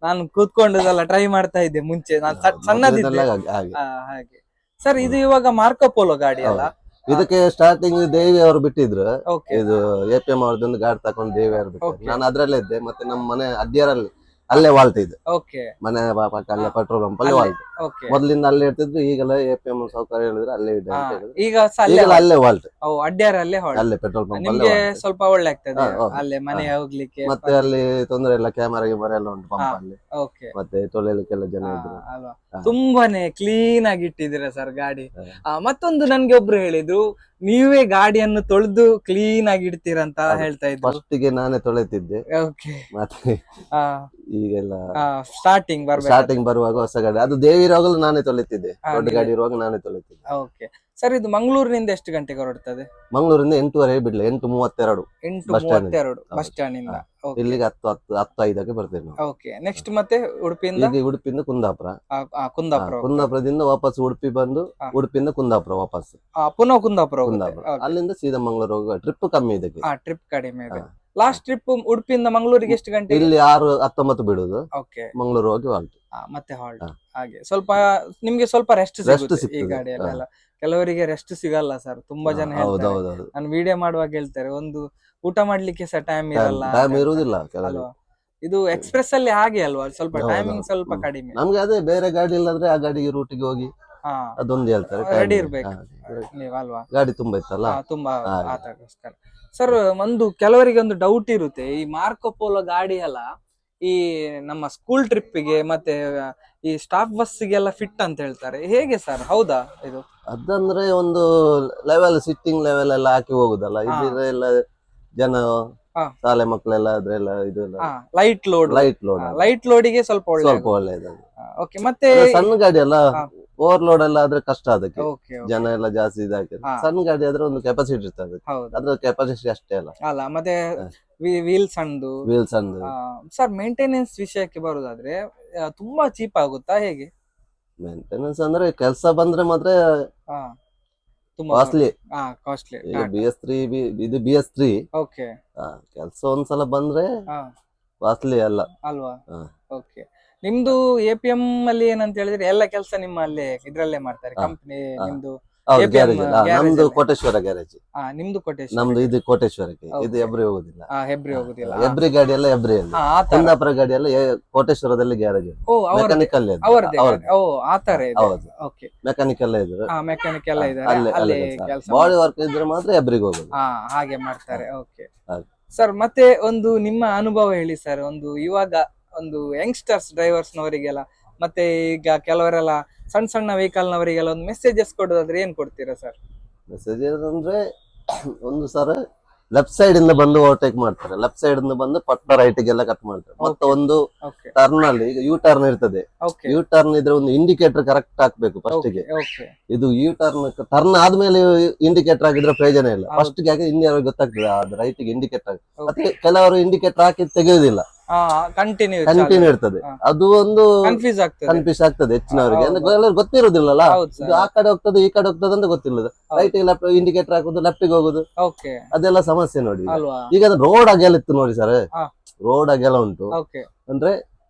ನಾನು ಕೂತ್ಕೊಂಡದೆಲ್ಲ ಟ್ರೈ ಮಾಡ್ತಾ ಇದ್ದೆ ಮುಂಚೆ, ನಾನು ಸಣ್ಣದಿದ್ದೆ. ಹಾಗೆ. ಹಾಗೆ ಸರ್, ಇದು ಇವಾಗ ಮಾರ್ಕೋ ಪೋಲೋ ಗಾಡಿ ಅಲ್ಲ? ಇದಕ್ಕೆ ಸ್ಟಾರ್ಟಿಂಗ್ ದೇವಿ ಅವರು ಬಿಟ್ಟಿದ್ರು. ಓಕೆ, ಇದು APM ಅವ್ರದ್ದೊಂದು ಗಾಡಿ ತಕೊಂಡು ದೇವಿ ಅವರು ಬಿಟ್ಟರು. Okay. ನಾನು ಅದ್ರಲ್ಲೇ ಇದ್ದೆ. ಮತ್ತೆ ನಮ್ಮ ಮನೆ ಅಡ್ಡಿಯರಲ್ಲಿ ಅಲ್ಲೇ ವಾಲ್ಟ್ ಇದೆ. ಓಕೆ, ಮನೆ ಪಕ್ಕ ಅಲ್ಲೇ ಪೆಟ್ರೋಲ್ ಪಂಪ್ ಅಲ್ಲಿ ವಾಲ್ಟ್. ಓಕೆ. ಮೊದ್ಲಿಂದ ಅಲ್ಲೇ ಇರ್ತಿದ್ರು, ಈಗೆಲ್ಲ APM ಸೌಕರ್ಯ ಹೇಳಿದ್ರೆ ಅಲ್ಲೇ ಇದೆ ಅಂತ ಹೇಳಿದ್ರು. ಈಗ ಸಹ ಅಲ್ಲೇ ಈಗೆಲ್ಲ ಅಲ್ಲೇ ವಾಲ್ಟ್, ಅಡ್ಡ್ಯಾರಲ್ಲೇ ಹೊರಡು. ಅಲ್ಲೇ ಪೆಟ್ರೋಲ್ ಪಂಪ್ ಅಲ್ಲೇ ನಿಮ್ಗೆ ವಾಲ್ಟ್. ಸ್ವಲ್ಪ ಒಳ್ಳೆ ಆಗ್ತದೆ ಹೌದು. ಅಲ್ಲೇ ಮನೆ ಹೋಗ್ಲಿಕ್ಕೆ. ಮತ್ತೆ ಅಲ್ಲಿ ತೊಂದರೆ ಇಲ್ಲ, ಕ್ಯಾಮರಾ ಎಲ್ಲ ಉಂಟು ಪಂಪ್ ಅಲ್ಲಿ. ಓಕೆ, ಮತ್ತೆ ತೊಳೆಯಲಿಕ್ಕೆಲ್ಲ ಜನ ಇದ್ರು. ಅಲ್ವಾ? ಹಾ. ತುಂಬಾನೇ ಕ್ಲೀನ್ ಆಗಿ ಇಟ್ಟಿದ್ದೀರಾ ಸರ್ ಗಾಡಿ. ಹಾ. ಮತ್ತೊಂದು ನನ್ಗೆ ಒಬ್ರು ಹೇಳಿದ್ರು, ನೀವೇ ಗಾಡಿಯನ್ನು ತೊಳೆದು ಕ್ಲೀನ್ ಆಗಿ ಇಡ್ತೀರಂತ ಹೌದು. ಹೇಳ್ತಾ ಇದ್ರು. ಫಸ್ಟಿಗೆ ನಾನೇ ತೊಳೆತಿದ್ದೆ. ಓಕೆ, ಮತ್ತೆ ಈಗೆಲ್ಲ ಸ್ಟಾರ್ಟಿಂಗ್ ಬರ್ಬೇಕು. ಸ್ಟಾರ್ಟಿಂಗ್ ಬರುವಾಗ ಹೊಸ ಗಾಡಿ ಅದು ದೇವಿ ಇರುವಾಗಲೂ ನಾನೇ ತೊಳಿತಿದ್ದೆ. ದೊಡ್ಡ ನೀವೇ. ಗಾಡಿ ಇರುವಾಗ ನಾನೇ ತೊಳಿತಿದ್ದೆ. ಓಕೆ ಸರ್, ಇದು ಮಂಗಳೂರಿನಿಂದ ಎಷ್ಟು ಗಂಟೆಗೆ ಹೊರಡ್ತದೆ? ಮಂಗಳೂರಿಂದ 8:30 ಬಿಡ್ಲಿ, 8:32. 8:32 ಬಸ್ ಸ್ಟ್ಯಾಂಡ್ ಇಂದ. ಇಲ್ಲಿಗೆ 10:05ಕ್ಕೆ ಬರ್ತೇವೆ ನಾವು. ಓಕೆ, ನೆಕ್ಸ್ಟ್ ಮತ್ತೆ ಉಡುಪಿಯಿಂದ? ಈಗ ಉಡುಪಿಯಿಂದ ಕುಂದಾಪುರ. ಕುಂದಾಪುರ. ಕುಂದಾಪುರದಿಂದ ವಾಪಸ್ ಉಡುಪಿ ಬಂದು, ಉಡುಪಿಯಿಂದ ಕುಂದಾಪುರ ವಾಪಸ್. ಪುನಃ ಕುಂದಾಪುರ. ಕುಂದಾಪುರ ಅಲ್ಲಿಂದ ಸೀದಾ ಮಂಗಳೂರು ಹೋಗುವ ಟ್ರಿಪ್ ಕಮ್ಮಿ ಇದಕ್ಕೆ. ಟ್ರಿಪ್ ಕಡಿಮೆ ಇದೆ. ಲಾಸ್ಟ್ ಟ್ರಿಪ್ ಉಡುಪಿಯಿಂದ ಮಂಗಳೂರಿಗೆ ಎಷ್ಟು ಗಂಟೆ? ಇಲ್ಲಿ 6:19 ಬಿಡುದು, ಓಕೆ, ಮಂಗಳೂರು ಹೋಗಿ halt. ಮತ್ತೆ ಹಾಲ್ಟ್. ಹಾ. ಹಾಗೆ ಸ್ವಲ್ಪ ನಿಮ್ಗೆ ಸ್ವಲ್ಪ ರೆಸ್ಟ್ Rest ಸಿಗುತ್ತೆ ಈ ಸಿಗ್ತದೆ. ಗಾಡಿಯಲ್ಲೆಲ್ಲ. ಕೆಲವರಿಗೆ ರೆಸ್ಟ್ ಸಿಗಲ್ಲ ಸರ್, ತುಂಬಾ ಜನ ಹೇಳ್ತಾರೆ. ಹೌದೌದು, ನಾನು ವಿಡಿಯೋ ಮಾಡುವಾಗ ಹೇಳ್ತಾರೆ, ಒಂದು ಊಟ ಮಾಡ್ಲಿಕ್ಕೆ ಸಹ ಟೈಮ್ ಇರಲ್ಲ ಟೈಮ್ ಅಂತ. ಇರುವುದಿಲ್ಲ ಕೆಲವರಿಗೆ. ಅಲ್ವಾ? ಇದು ಎಕ್ಸ್ಪ್ರೆಸ್ ಅಲ್ಲಿ ಹಾಗೆ ಅಲ್ವಾ, ಸ್ವಲ್ಪ ಟೈಮಿಂಗ್ ಸ್ವಲ್ಪ ಕಡಿಮೆ. ನಮ್ಗೆ ಅದೇ ಬೇರೆ ಗಾಡಿ ಇಲ್ಲದ್ರೆ ಆ ಗಾಡಿಗೆ ರೂಟಿಗೆ ಹೋಗಿ ಹಾ, ಅದೊಂದು ಹೇಳ್ತಾರೆ ರೆಡಿ timing. ಇರ್ಬೇಕು ಹಾ. ನೀವು ಅಲ್ವಾ? ಗಾಡಿ ತುಂಬಾ ಇತ್ತಲ್ಲ. ತುಂಬಾ ಹಾಗೆ. ಆತಗೋಸ್ಕರ. ಸರ್, ಒಂದು ಕೆಲವರಿಗೆ ಒಂದು ಡೌಟ್ ಇರುತ್ತೆ, ಈ ಮಾರ್ಕೊ ಪೋಲೋ ಗಾಡಿ ಎಲ್ಲ ಈ ನಮ್ಮ ಸ್ಕೂಲ್ ಟ್ರಿಪ್ಪಿಗೆ ಮತ್ತೆ ಈ ಸ್ಟಾಫ್ ಬಸ್ಸಿಗೆಲ್ಲ ಫಿಟ್ ಅಂತ ಹೇಳ್ತಾರೆ, ಹೇಗೆ ಸರ್, ಹೌದಾ ಇದು? ಅದಂದ್ರೆ ಒಂದು ಲೆವೆಲ್, ಸಿಟ್ಟಿಂಗ್ ಲೆವೆಲ್ ಎಲ್ಲ ಹಾಕಿ ಹೋಗುದಲ್ಲ. ಇದ್ರೆ ಎಲ್ಲ ಜನ ಹಾ. ಶಾಲೆ ಮಕ್ಕಳೆಲ್ಲ ಅದ್ರೆಲ್ಲ ಇದೆಲ್ಲ ಲೈಟ್ ಲೋಡ್, ಲೈಟ್ ಲೋಡಿಗೆ ಸ್ವಲ್ಪ ಸ್ವಲ್ಪ ಒಳ್ಳೇದು. ಓಕೆ. ಮತ್ತೆ ಸಣ್ಣ ಗಾಡಿ ಅಲ್ಲ, ಹಾ. ಓವರ್ಲೋಡ್ ಎಲ್ಲ ಆದ್ರೆ ಕಷ್ಟ ಅದಕ್ಕೆ, ಓಕೆ, ಜನ ಎಲ್ಲ ಜಾಸ್ತಿ ಇದಾಕಿದ್ರೆ. ಹಾ. ಸಣ್ಣ ಗಾಡಿ ಆದ್ರೆ ಒಂದು ಕೆಪಾಸಿಟಿ ಇರ್ತದೆ, ಹೌದು ಅದ್ರ ಕೆಪಾಸಿಟಿ ಅಷ್ಟೇ ಅಲ್ಲ. ಅಲ್ಲ. ಮತ್ತೆ ಹಾ. ವೀಲ್ಸ್ ಅಂದು ವೀಲ್ಸ್ ಅಂದ್ ಸರ್, ಮೇಂಟೆನೆನ್ಸ್ ವಿಷಯಕ್ಕೆ ಬರುದಾದ್ರೆ ತುಂಬಾ ಚೀಪ್ ಆಗುತ್ತಾ, ಹೇಗೆ? ಮೇಂಟೆನೆನ್ಸ್ ಅಂದ್ರೆ ಕೆಲಸ ಬಂದ್ರೆ ಮಾತ್ರ ಹಾ, ತುಂಬಾ ಕಾಸ್ಟ್ಲಿ. ಕಾಸ್ಟ್ಲಿ. ಈಗ BS3 ಇದು BS3 ಓಕೆ, ಕೆಲಸ ಒಂದ್ಸಲ ಬಂದ್ರೆ ಹಾ, ಕಾಸ್ಟ್ಲಿ ಅಲ್ಲ. ಅಲ್ವಾ? ಹಾ. ಓಕೆ. ನಿಮ್ದು APM ಅಲ್ಲಿ ಏನಂತ ಹೇಳಿದ್ರೆ ಎಲ್ಲ ಕೆಲಸ ನಿಮ್ಮ ಅಲ್ಲೇ ಇದ್ರಲ್ಲೇ ಮಾಡ್ತಾರೆ, ಹಾ. ಕಂಪ್ನಿ ಹಾ. ನಿಮ್ದು? ಹೌದು, APM ಗ್ಯಾರೇಜ್ garage ನಮ್ದು ಅಲ್ಲಿ. ಕೋಟೇಶ್ವರ ಗ್ಯಾರೇಜ್. ನಿಮ್ದು ಕೊಟೇಶನ್? ನಮ್ದು ಇದು ಕೋಟೇಶ್ವರಕ್ಕೆ, ಇದು Okay. ಎಬ್ರಿ ಹೋಗುದಿಲ್ಲ. ಹೆಬ್ರಿ ಹೋಗುದಿಲ್ಲ. ಎಬ್ರಿ ಗಾಡಿ ಎಲ್ಲ ಎಬ್ರಿ ಅಲ್ಲಿ, ಆತರ. ಕುಂದಾಪುರ ಗಾಡಿ ಎಲ್ಲ ಕೋಟೇಶ್ವರದಲ್ಲಿ ಗ್ಯಾರೇಜ್, ಓ, ಅವ್ರದ್ದೇ. ಮೆಕ್ಯಾನಿಕಲ್ ಅವರದೇ. ಓ, ಆತರ ಇದೆ. ಹೌದು, ಓಕೆ. ಮೆಕ್ಯಾನಿಕಲ್ ಇದ್ರು. ಮೆಕ್ಯಾನಿಕ್ ಎಲ್ಲ ಇದ್ದಾರೆ, ಅಲ್ಲಿ ಅಲ್ಲಿ ಕೆಲಸ. ಕೆಲಸ. ಬಾಡಿ ವರ್ಕ್ ಇದ್ರೆ ಮಾತ್ರ ಎಬ್ರಿಗೆ ಹೋಗುದು. ಹಾಗೆ ಮಾಡ್ತಾರೆ. ಓಕೆ ಹಾಗೆ. ಸರ್, ಮತ್ತೆ ಒಂದು ನಿಮ್ಮ ಅನುಭವ ಹೇಳಿ ಸರ್. ಒಂದು ಇವಾಗ ಒಂದು ಯಂಗ್ಸ್ಟರ್ಸ್ ಡ್ರೈವರ್ಸ್ ನವರಿಗೆಲ್ಲ, ಮತ್ತೆ ಈಗ ಕೆಲವರೆಲ್ಲ ಸಣ್ಣ ಸಣ್ಣ ವೆಹಿಕಲ್ ನವರಿಗೆಲ್ಲ ಒಂದು ಮೆಸೇಜಸ್ ಕೊಡೋದಾದ್ರೆ ಏನ್ ಕೊಡ್ತೀರಾ ಸರ್? ಮೆಸೇಜ್ ಅಂದ್ರೆ ಒಂದು ಸರ ಲೆಫ್ಟ್ ಸೈಡ್ ಇಂದ ಬಂದು ಓವರ್ಟೇಕ್ ಮಾಡ್ತಾರೆ, ಲೆಫ್ಟ್ ಸೈಡ್ ಇಂದ ಬಂದು ಪಟ್ಟ ರೈಟ್ ಗೆಲ್ಲ ಕಟ್ ಮಾಡ್ತಾರೆ. ಮತ್ತೆ ಒಂದು ಓಕೆ, ಟರ್ನ್ ಅಲ್ಲಿ ಈಗ ಯು ಟರ್ನ್ ಇರ್ತದೆ, ಓಕೆ, ಯು ಟರ್ನ್ ಇದ್ರೆ ಒಂದು ಇಂಡಿಕೇಟರ್ ಕರೆಕ್ಟ್ ಹಾಕ್ಬೇಕು ಫಸ್ಟ್ ಗೆ. ಓಕೆ. ಇದು ಯು ಟರ್ನ್ ಆದ್ಮೇಲೆ ಇಂಡಿಕೇಟರ್ ಹಾಕಿದ್ರೆ ಪ್ರಯೋಜನ ಇಲ್ಲ. ಹೌದು. ಫಸ್ಟ್ ಗೆ ಹಾಕಿ ಹಿಂದೆ ಗೊತ್ತಾಗ್ತದೆ ಅದು ರೈಟ್ ಗೆ ಇಂಡಿಕೇಟರ್. ಮತ್ತೆ ಕೆಲವರು ಇಂಡಿಕೇಟರ್ ಹಾಕಿ ತೆಗೆಯುವುದಿಲ್ಲ, ಕಂಟಿನ್ಯೂ ಇರ್ತದೆ. ಹಾ. ಅದು ಒಂದು ಕನ್ಫ್ಯೂಸ್ ಆಗ್ತದೆ. ಕನ್ಫ್ಯೂಸ್ ಆಗ್ತದೆ ಹೆಚ್ಚಿನವರಿಗೆ, ಹೌದು. ಅಂದ್ರೆ ಎಲ್ಲರೂ ಗೊತ್ತಿರುವುದಿಲ್ಲಲ್ಲ. ಹೌದು ಇದು ಸರ್. ಆ ಕಡೆ ಹೋಗ್ತದೆ ಈ ಕಡೆ ಹೋಗ್ತದೆ ಅಂತ ಗೊತ್ತಿಲ್ಲ. ರೈಟ್ ಗೆ ಲೆಫ್ಟ್ ಇಂಡಿಕೇಟರ್ ಹಾಕುದು, ಲೆಫ್ಟ್ ಗೆ ಹೋಗುದು, ಓಕೆ, ಅದೆಲ್ಲ ಸಮಸ್ಯೆ ನೋಡಿ. ಅಲ್ವಾ? ಈಗ ಅದು ರೋಡ್ ಆಗೆಲ್ಲ ಇತ್ತು ನೋಡಿ ಸರ್, ಹಾ. ರೋಡ್ ಆಗೆಲ್ಲ ಉಂಟು. ಓಕೆ, ಅಂದ್ರೆ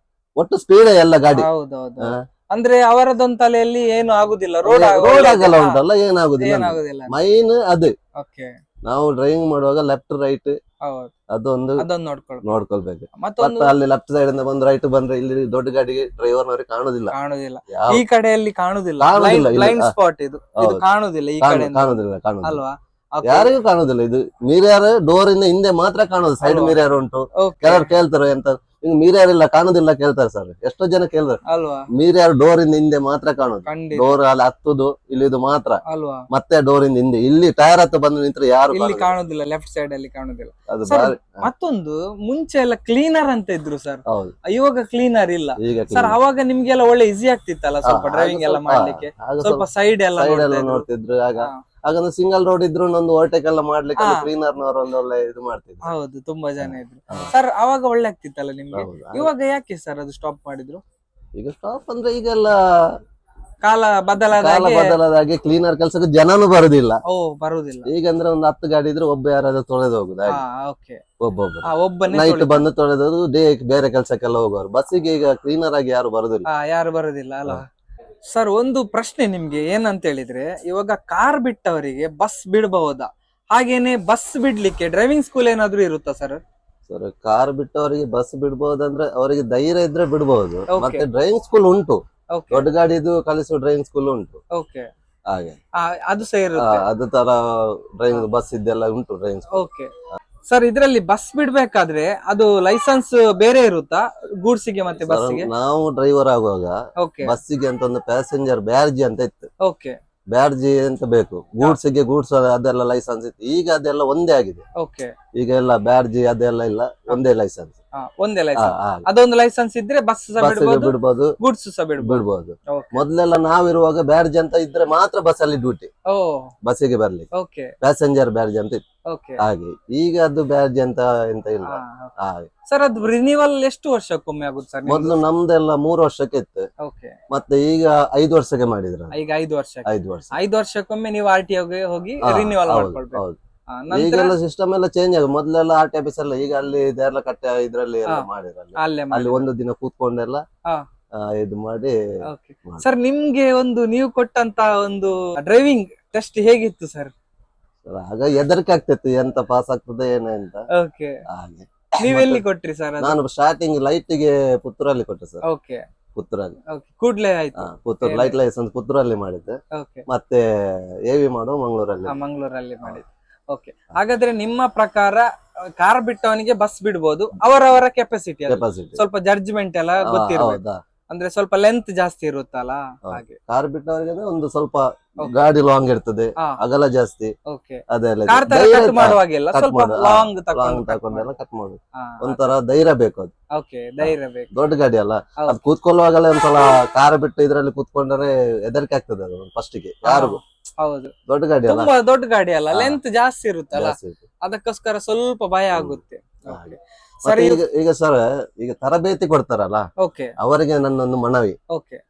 ಒಟ್ಟು ಸ್ಪೀಡ್ ಎಲ್ಲ ಗಾಡಿ. ಹೌದೌದು. ಹಾ. ಅಂದ್ರೆ ಅವರದೊಂದು ತಲೆಯಲ್ಲಿ ಏನು ಆಗುದಿಲ್ಲ, ರೋಡ್ ರೋಡ್ ಆಗೆಲ್ಲ ಉಂಟಲ್ಲ, ಏನಾಗುದಿಲ್ಲ. ಏನಾಗುದಿಲ್ಲ. ಮೈನ್ ಅದು ಓಕೆ, ನಾವು ಡ್ರೈವಿಂಗ್ ಮಾಡುವಾಗ ಲೆಫ್ಟ್ ರೈಟ್ ಹೌದು, ಅದೊಂದು ಅದೊಂದು ನೋಡ್ಕೊಳ್ಬೇಕು. ನೋಡ್ಕೊಳ್ಬೇಕು. ಮತ್ತೊಂದು ಮತ್ತೆ ಅಲ್ಲಿ ಲೆಫ್ಟ್ ಸೈಡ್ ಇಂದ ಬಂದು ರೈಟ್ ಬಂದ್ರೆ ಇಲ್ಲಿ ದೊಡ್ಡ ಗಾಡಿಗೆ ಡ್ರೈವರ್ನವ್ರಿಗೆ ಕಾಣುದಿಲ್ಲ. ಕಾಣುದಿಲ್ಲ, ಯಾವ- ಈ ಕಡೆಯಲ್ಲಿ ಕಾಣುದಿಲ್ಲ. ಕಾಣುದಿಲ್ಲ, ಇಲ್ಲ. ಬ್ಲೈಂಡ್ ಸ್ಪಾಟ್ ಇದು. ಇದು ಹೌದು. ಕಾಣುದಿಲ್ಲ ಈ ಕಡೆ, ಕಾಣುದಿಲ್ಲ. ಅಲ್ವಾ? ಯಾರಿಗೂ ಕಾಣುದಿಲ್ಲ. ಇದು ಮಿರರ್ ಡೋರ್ ಇಂದ ಹಿಂದೆ ಮಾತ್ರ ಕಾಣುದು, ಸೈಡ್ ಅಲ್ವಾ? ಮಿರರ್ ಉಂಟು. ಓಕೆ, ಕೆಲವರು ಕೇಳ್ತಾರೆ ಎಂತ ಹಿಂಗ್ ಮಿರರ್ ಇಲ್ಲ ಕಾಣುದಿಲ್ಲ ಕೇಳ್ತಾರೆ ಸರ್, ಎಷ್ಟೋ ಜನ ಕೇಳ್ತಾರೆ. ಅಲ್ವಾ? ಮಿರರ್ ಡೋರ್ ಇಂದ ಹಿಂದೆ ಮಾತ್ರ ಕಾಣುದು, ಖಂಡಿತ, ಡೋರ್ ಅಲ್ಲಿ ಹತ್ತುದು ಇಲ್ಲಿದು ಮಾತ್ರ, ಅಲ್ವಾ? ಮತ್ತೆ ಡೋರ್ ಇಂದ ಹಿಂದೆ ಇಲ್ಲಿ ಟೈರ್ ಹತ್ತು ಬಂದು ನಿಂತ್ರೆ ಯಾರು ಇಲ್ಲಿ ಕಾಣುದಿಲ್ಲ. ಕಾಣುದಿಲ್ಲ, ಲೆಫ್ಟ್ ಸೈಡ್ ಅಲ್ಲಿ ಕಾಣುದಿಲ್ಲ. ಅದು ಸರ್, ಬಾರಿ. ಮತ್ತೊಂದು ಮುಂಚೆ ಎಲ್ಲ ಕ್ಲೀನರ್ ಅಂತ ಇದ್ರು ಸರ್, ಹೌದು, ಇವಾಗ ಕ್ಲೀನರ್ ಇಲ್ಲ ಈಗ ಸರ್. ಅವಾಗ ನಿಮ್ಗೆಲ್ಲ ಒಳ್ಳೆ ಈಸಿ ಆಗ್ತಿತ್ತಲ್ಲ ಸ್ವಲ್ಪ ಡ್ರೈವಿಂಗ್ ಎಲ್ಲ ಮಾಡ್ಲಿಕ್ಕೆ, ಸ್ವಲ್ಪ ಸೈಡ್ ಎಲ್ಲ ಸೈಡ್ ಎಲ್ಲ ನೋಡ್ತಾ ಇದ್ರು. ನೋಡ್ತಿದ್ರು. ಆಗ ಹಾ. ಆಗ ಸಿಂಗಲ್ ರೋಡ್ ಇದ್ರು ಒಂದು ಓವರ್ಟೇಕ್ ಎಲ್ಲ ಮಾಡ್ಲಿಕ್ಕೆ ಹಾ. ಕ್ಲೀನರ್ ನವರು ಒಂದು ಒಳ್ಳೆ ಇದು ಮಾಡ್ತಿದ್ರು. ಹೌದು, ತುಂಬಾ ಜನ ಇದ್ರು ಹಾ. ಸರ್. ಅವಾಗ ಒಳ್ಳೆ ಆಗ್ತಿತ್ತಲ್ಲ ನಿಮ್ಗೆ. ಹೌದು. ಇವಾಗ ಯಾಕೆ ಸರ್ ಅದು ಸ್ಟಾಪ್ ಮಾಡಿದ್ರು? ಈಗ ಸ್ಟಾಪ್ ಅಂದ್ರೆ ಈಗೆಲ್ಲ ಕಾಲ ಬದಲಾದ ಕಾಲ ಹಾಗೆ. ಬದಲಾದ ಹಾಗೆ ಕ್ಲೀನರ್ ಕೆಲ್ಸಕ್ಕೆ ಜನನು ಬರುದಿಲ್ಲ. ಓ, ಬರುದಿಲ್ಲ. ಈಗಂದ್ರೆ ಒಂದು 10 ಗಾಡಿ ಇದ್ರೆ ಒಬ್ಬ ಯಾರಾದ್ರೂ ತೊಳೆದು ಹೋಗುದು ಹಾಗೆ. ಓಕೆ, ಒಬ್ಬೊಬ್ಬರು ಒಬ್ಬನೇ ನೈಟ್ ತೊಳಿತಾರೆ. ಬಂದು ತೊಳೆದೋದು ಡೇ ಬೇರೆ ಕೆಲ್ಸಕ್ಕೆಲ್ಲ ಹೋಗೋರು. ಬಸ್ಸಿಗೆ ಈಗ ಕ್ಲೀನರ್ ಆಗಿ ಯಾರು ಬರುದಿಲ್ಲ. ಯಾರು ಬರುದಿಲ್ಲ ಅಲ್ಲ ಸರ್. ಒಂದು ಪ್ರಶ್ನೆ ನಿಮ್ಗೆ ಏನಂತ ಹೇಳಿದ್ರೆ, ಇವಾಗ ಕಾರ್ ಬಿಟ್ಟವರಿಗೆ ಬಸ್ ಬಿಡಬಹುದಾ? ಹಾಗೇನೆ ಬಸ್ ಬಿಡ್ಲಿಕ್ಕೆ ಡ್ರೈವಿಂಗ್ ಸ್ಕೂಲ್ ಏನಾದ್ರೂ ಇರುತ್ತಾ ಸರ್? ಸರ್, ಕಾರ್ ಬಿಟ್ಟವರಿಗೆ ಬಸ್ ಬಿಡ್ಬಹುದಂದ್ರೆ ಅವರಿಗೆ ಧೈರ್ಯ ಇದ್ರೆ ಬಿಡ್ಬಹುದು. Okay. ಮತ್ತೆ ಡ್ರೈವಿಂಗ್ ಸ್ಕೂಲ್ ಉಂಟು, ಓಕೆ, ದೊಡ್ಡ ಗಾಡಿದು ಕಲಿಸುವ ಡ್ರೈವಿಂಗ್ ಸ್ಕೂಲ್ ಉಂಟು ಓಕೆ, ಹಾಗೆ. ಅದು ಸಹ ಇರುತ್ತೆ. ಅದು ತರ ಡ್ರೈವಿಂಗ್ ಬಸ್ ಇದೆಲ್ಲ ಉಂಟು ಡ್ರೈವಿಂಗ್ ಸ್ಕೂಲ್. ಓಕೆ ಸರ್, ಇದ್ರಲ್ಲಿ ಬಸ್ ಬಿಡ್ಬೇಕಾದ್ರೆ ಅದು ಲೈಸೆನ್ಸ್ ಬೇರೆ ಇರುತ್ತಾ ಗೂಡ್ಸಿಗೆ ಮತ್ತೆ ಬಸ್ಸಿಗೆ? ನಾವು ಡ್ರೈವರ್ ಆಗುವಾಗ ಓಕೆ, ಬಸ್ಸಿಗೆ ಅಂತ ಒಂದು ಪ್ಯಾಸೆಂಜರ್ ಬ್ಯಾರ್ಜಿ ಅಂತ ಇತ್ತು. ಓಕೆ, ಬ್ಯಾರ್ಜಿ ಅಂತ ಬೇಕು. ಗೂಡ್ಸ್ಗೆ ಗೂಡ್ಸ್ ಅದೆಲ್ಲ ಲೈಸೆನ್ಸ್ ಇತ್ತು. ಈಗ ಅದೆಲ್ಲ ಒಂದೇ ಆಗಿದೆ. ಓಕೆ, ಈಗ ಎಲ್ಲ ಬ್ಯಾರ್ಜಿ ಅದೆಲ್ಲ ಇಲ್ಲ, ಒಂದೇ ಲೈಸೆನ್ಸ್. ಒಂದೇ ಲೈಸೆನ್ಸ್. ಅದೊಂದು ಲೈಸೆನ್ಸ್ ಇದ್ರೆ ಬಸ್ ಸಹ ಬಿಡಬಹುದು, ಬಿಡ್ಬೋದು, ಗೂಡ್ಸ್ ಸಹ ಬಿಡಬಹುದು. ಬಿಡ್ಬೋದು. ಓಕೆ, ಮೊದ್ಲೆಲ್ಲ ನಾವಿರುವಾಗ ಬ್ಯಾರ್ಜಿ ಅಂತ ಇದ್ರೆ ಮಾತ್ರ ಬಸ್ ಅಲ್ಲಿ ಡ್ಯೂಟಿ, ಓ, ಬಸ್ಸಿಗೆ ಬರ್ಲಿಕ್ಕೆ ಓಕೆ, ಪ್ಯಾಸೆಂಜರ್ ಬ್ಯಾರ್ಜಿ ಅಂತ ಇತ್ತು. ಓಕೆ, ಹಾಗೆ ಈಗ ಅದು ಬ್ಯಾರ್ಜಿ ಅಂತ ಎಂತ ಇಲ್ಲ. ಹಾಗೆ ಸರ್, ಅದು ರಿನಿವಲ್ ಎಷ್ಟು ವರ್ಷಕ್ಕೊಮ್ಮೆ ಆಗುತ್ತೆ ಸರ್? ಮೊದ್ಲು ನಮ್ದೆಲ್ಲ 3 ವರ್ಷಕ್ಕೆ ಇತ್ತು, ಓಕೆ, ಮತ್ತೆ ಈಗ 5 ವರ್ಷಕ್ಕೆ ಮಾಡಿದ್ರು. ಈಗ 5 ವರ್ಷ. 5 ವರ್ಷ. 5 ವರ್ಷಕ್ಕೊಮ್ಮೆ ನೀವು RTO ಗೆ ಹೋಗಿ ರಿನಿವಲ್ ಮಾಡ್ಕೊಳ್ಬೇಕು. ಹೌದು. ನಂತರ ಈಗೆಲ್ಲ ಸಿಸ್ಟಮ್ ಎಲ್ಲ ಚೇಂಜ್ ಆಗ ಮೊದ್ಲೆಲ್ಲ ಆರ್ ಟಿ ಆಫೀಸ್ ಎಲ್ಲ ಈಗ ಅಲ್ಲಿ ದೇರ್ಲ ಕಟ್ಟೆ ಇದ್ರಲ್ಲಿ ಎಲ್ಲ ಮಾಡಿರಲ್ಲ ಅಲ್ಲೇ ಅಲ್ಲಿ ಒಂದು ದಿನ ಕೂತ್ಕೊಂಡೆಲ್ಲ ಹಾ. ಇದು ಮಾಡಿ ಸರ್ ನಿಮ್ಗೆ ಒಂದು ನೀವು ಕೊಟ್ಟಂತ ಒಂದು ಡ್ರೈವಿಂಗ್ ಟೆಸ್ಟ್ ಹೇಗಿತ್ತು ಸರ್? ಆಗ ಹೆದರಿಕೆ ಆಗ್ತಿತ್ತು ಎಂತ ಪಾಸ್ ಆಗ್ತದೆ ಏನೇ ಅಂತ ಓಕೆ, ಹಾಗೆ. ನೀವೆಲ್ಲಿ ಕೊಟ್ರಿ ಸರ್? ನಾನು ಸ್ಟಾರ್ಟಿಂಗ್ ಲೈಟ್ ಗೆ ಪುತ್ತೂರಲ್ಲಿ ಕೊಟ್ಟೆ ಸರ್. ಓಕೆ, ಪುತ್ತೂರಲ್ಲಿ ಕೂಡ್ಲೆ ಆಯ್ತು. ಪುತ್ತೂರು ಲೈಟ್ ಲೈಸೆನ್ಸ್ ಪುತ್ತೂರಲ್ಲಿ ಮಾಡಿದ್ದೆ. ಓಕೆ, ಮತ್ತೆ ಎವಿ ಮಾಡೋ ಮಂಗಳೂರಲ್ಲಿ. ಮಂಗಳೂರಲ್ಲಿ ಮಾಡಿದ್ದು. ಓಕೆ, ಹಾಗಾದ್ರೆ ನಿಮ್ಮ ಪ್ರಕಾರ ಕಾರ್ ಬಿಟ್ಟವನಿಗೆ ಬಸ್ ಬಿಡ್ಬೋದು, ಅವರವರ ಕೆಪಾಸಿಟಿ, ಸ್ವಲ್ಪ ಜಡ್ಜ್ಮೆಂಟ್ ಎಲ್ಲ ಗೊತ್ತಿರ್ಬೇಕು. ಅಂದ್ರೆ ಸ್ವಲ್ಪ ಲೆಂತ್ ಜಾಸ್ತಿ ಇರುತ್ತಲ್ಲ ಹಾಗೆ. ಕಾರ್ ಬಿಟ್ಟವರಿಗೆ ಒಂದು ಸ್ವಲ್ಪ ಗಾಡಿ ಲಾಂಗ್ ಇರ್ತದೆ, ಅಗಲ ಜಾಸ್ತಿ. ಓಕೆ, ಅದೆಲ್ಲ ಕಾರ್ ತರ ಕಟ್ ಮಾಡುವಾಗೆಲ್ಲ ಸ್ವಲ್ಪ ಲಾಂಗ್ ತಕೊಂಡೆಲ್ಲ ಕಟ್ ಮಾಡುದು. ಒಂಥರ ಧೈರ್ಯ ಬೇಕು ಅದು. ಓಕೆ, ಧೈರ್ಯ ಬೇಕು. ದೊಡ್ಡ ಗಾಡಿ ಅಲ್ಲ ಅದು, ಕೂತ್ಕೊಳ್ಳುವಾಗಲೇ ಒಂದ್ಸಲ ಕಾರ್ ಬಿಟ್ಟು ಇದ್ರಲ್ಲಿ ಕೂತ್ಕೊಂಡ್ರೆ ಹೆದರಿಕೆ ಆಗ್ತದೆ ಅದು ಫಸ್ಟ್ ಗೆ ಯಾರಿಗೂ. ಹೌದು, ದೊಡ್ಡ ಗಾಡಿ ಅಲ್ಲ, ತುಂಬಾ ದೊಡ್ಡ ಗಾಡಿ ಅಲ್ಲ, ಲೆಂತ್ ಜಾಸ್ತಿ ಇರುತ್ತಲ್ಲ, ಅದಕ್ಕೋಸ್ಕರ ಸ್ವಲ್ಪ ಭಯ ಆಗುತ್ತೆ. ಸರಿ, ಈಗ ಸರ್ ಈಗ ತರಬೇತಿ ಕೊಡ್ತಾರಲ್ಲ, ಅವರಿಗೆ ನನ್ನೊಂದು ಮನವಿ.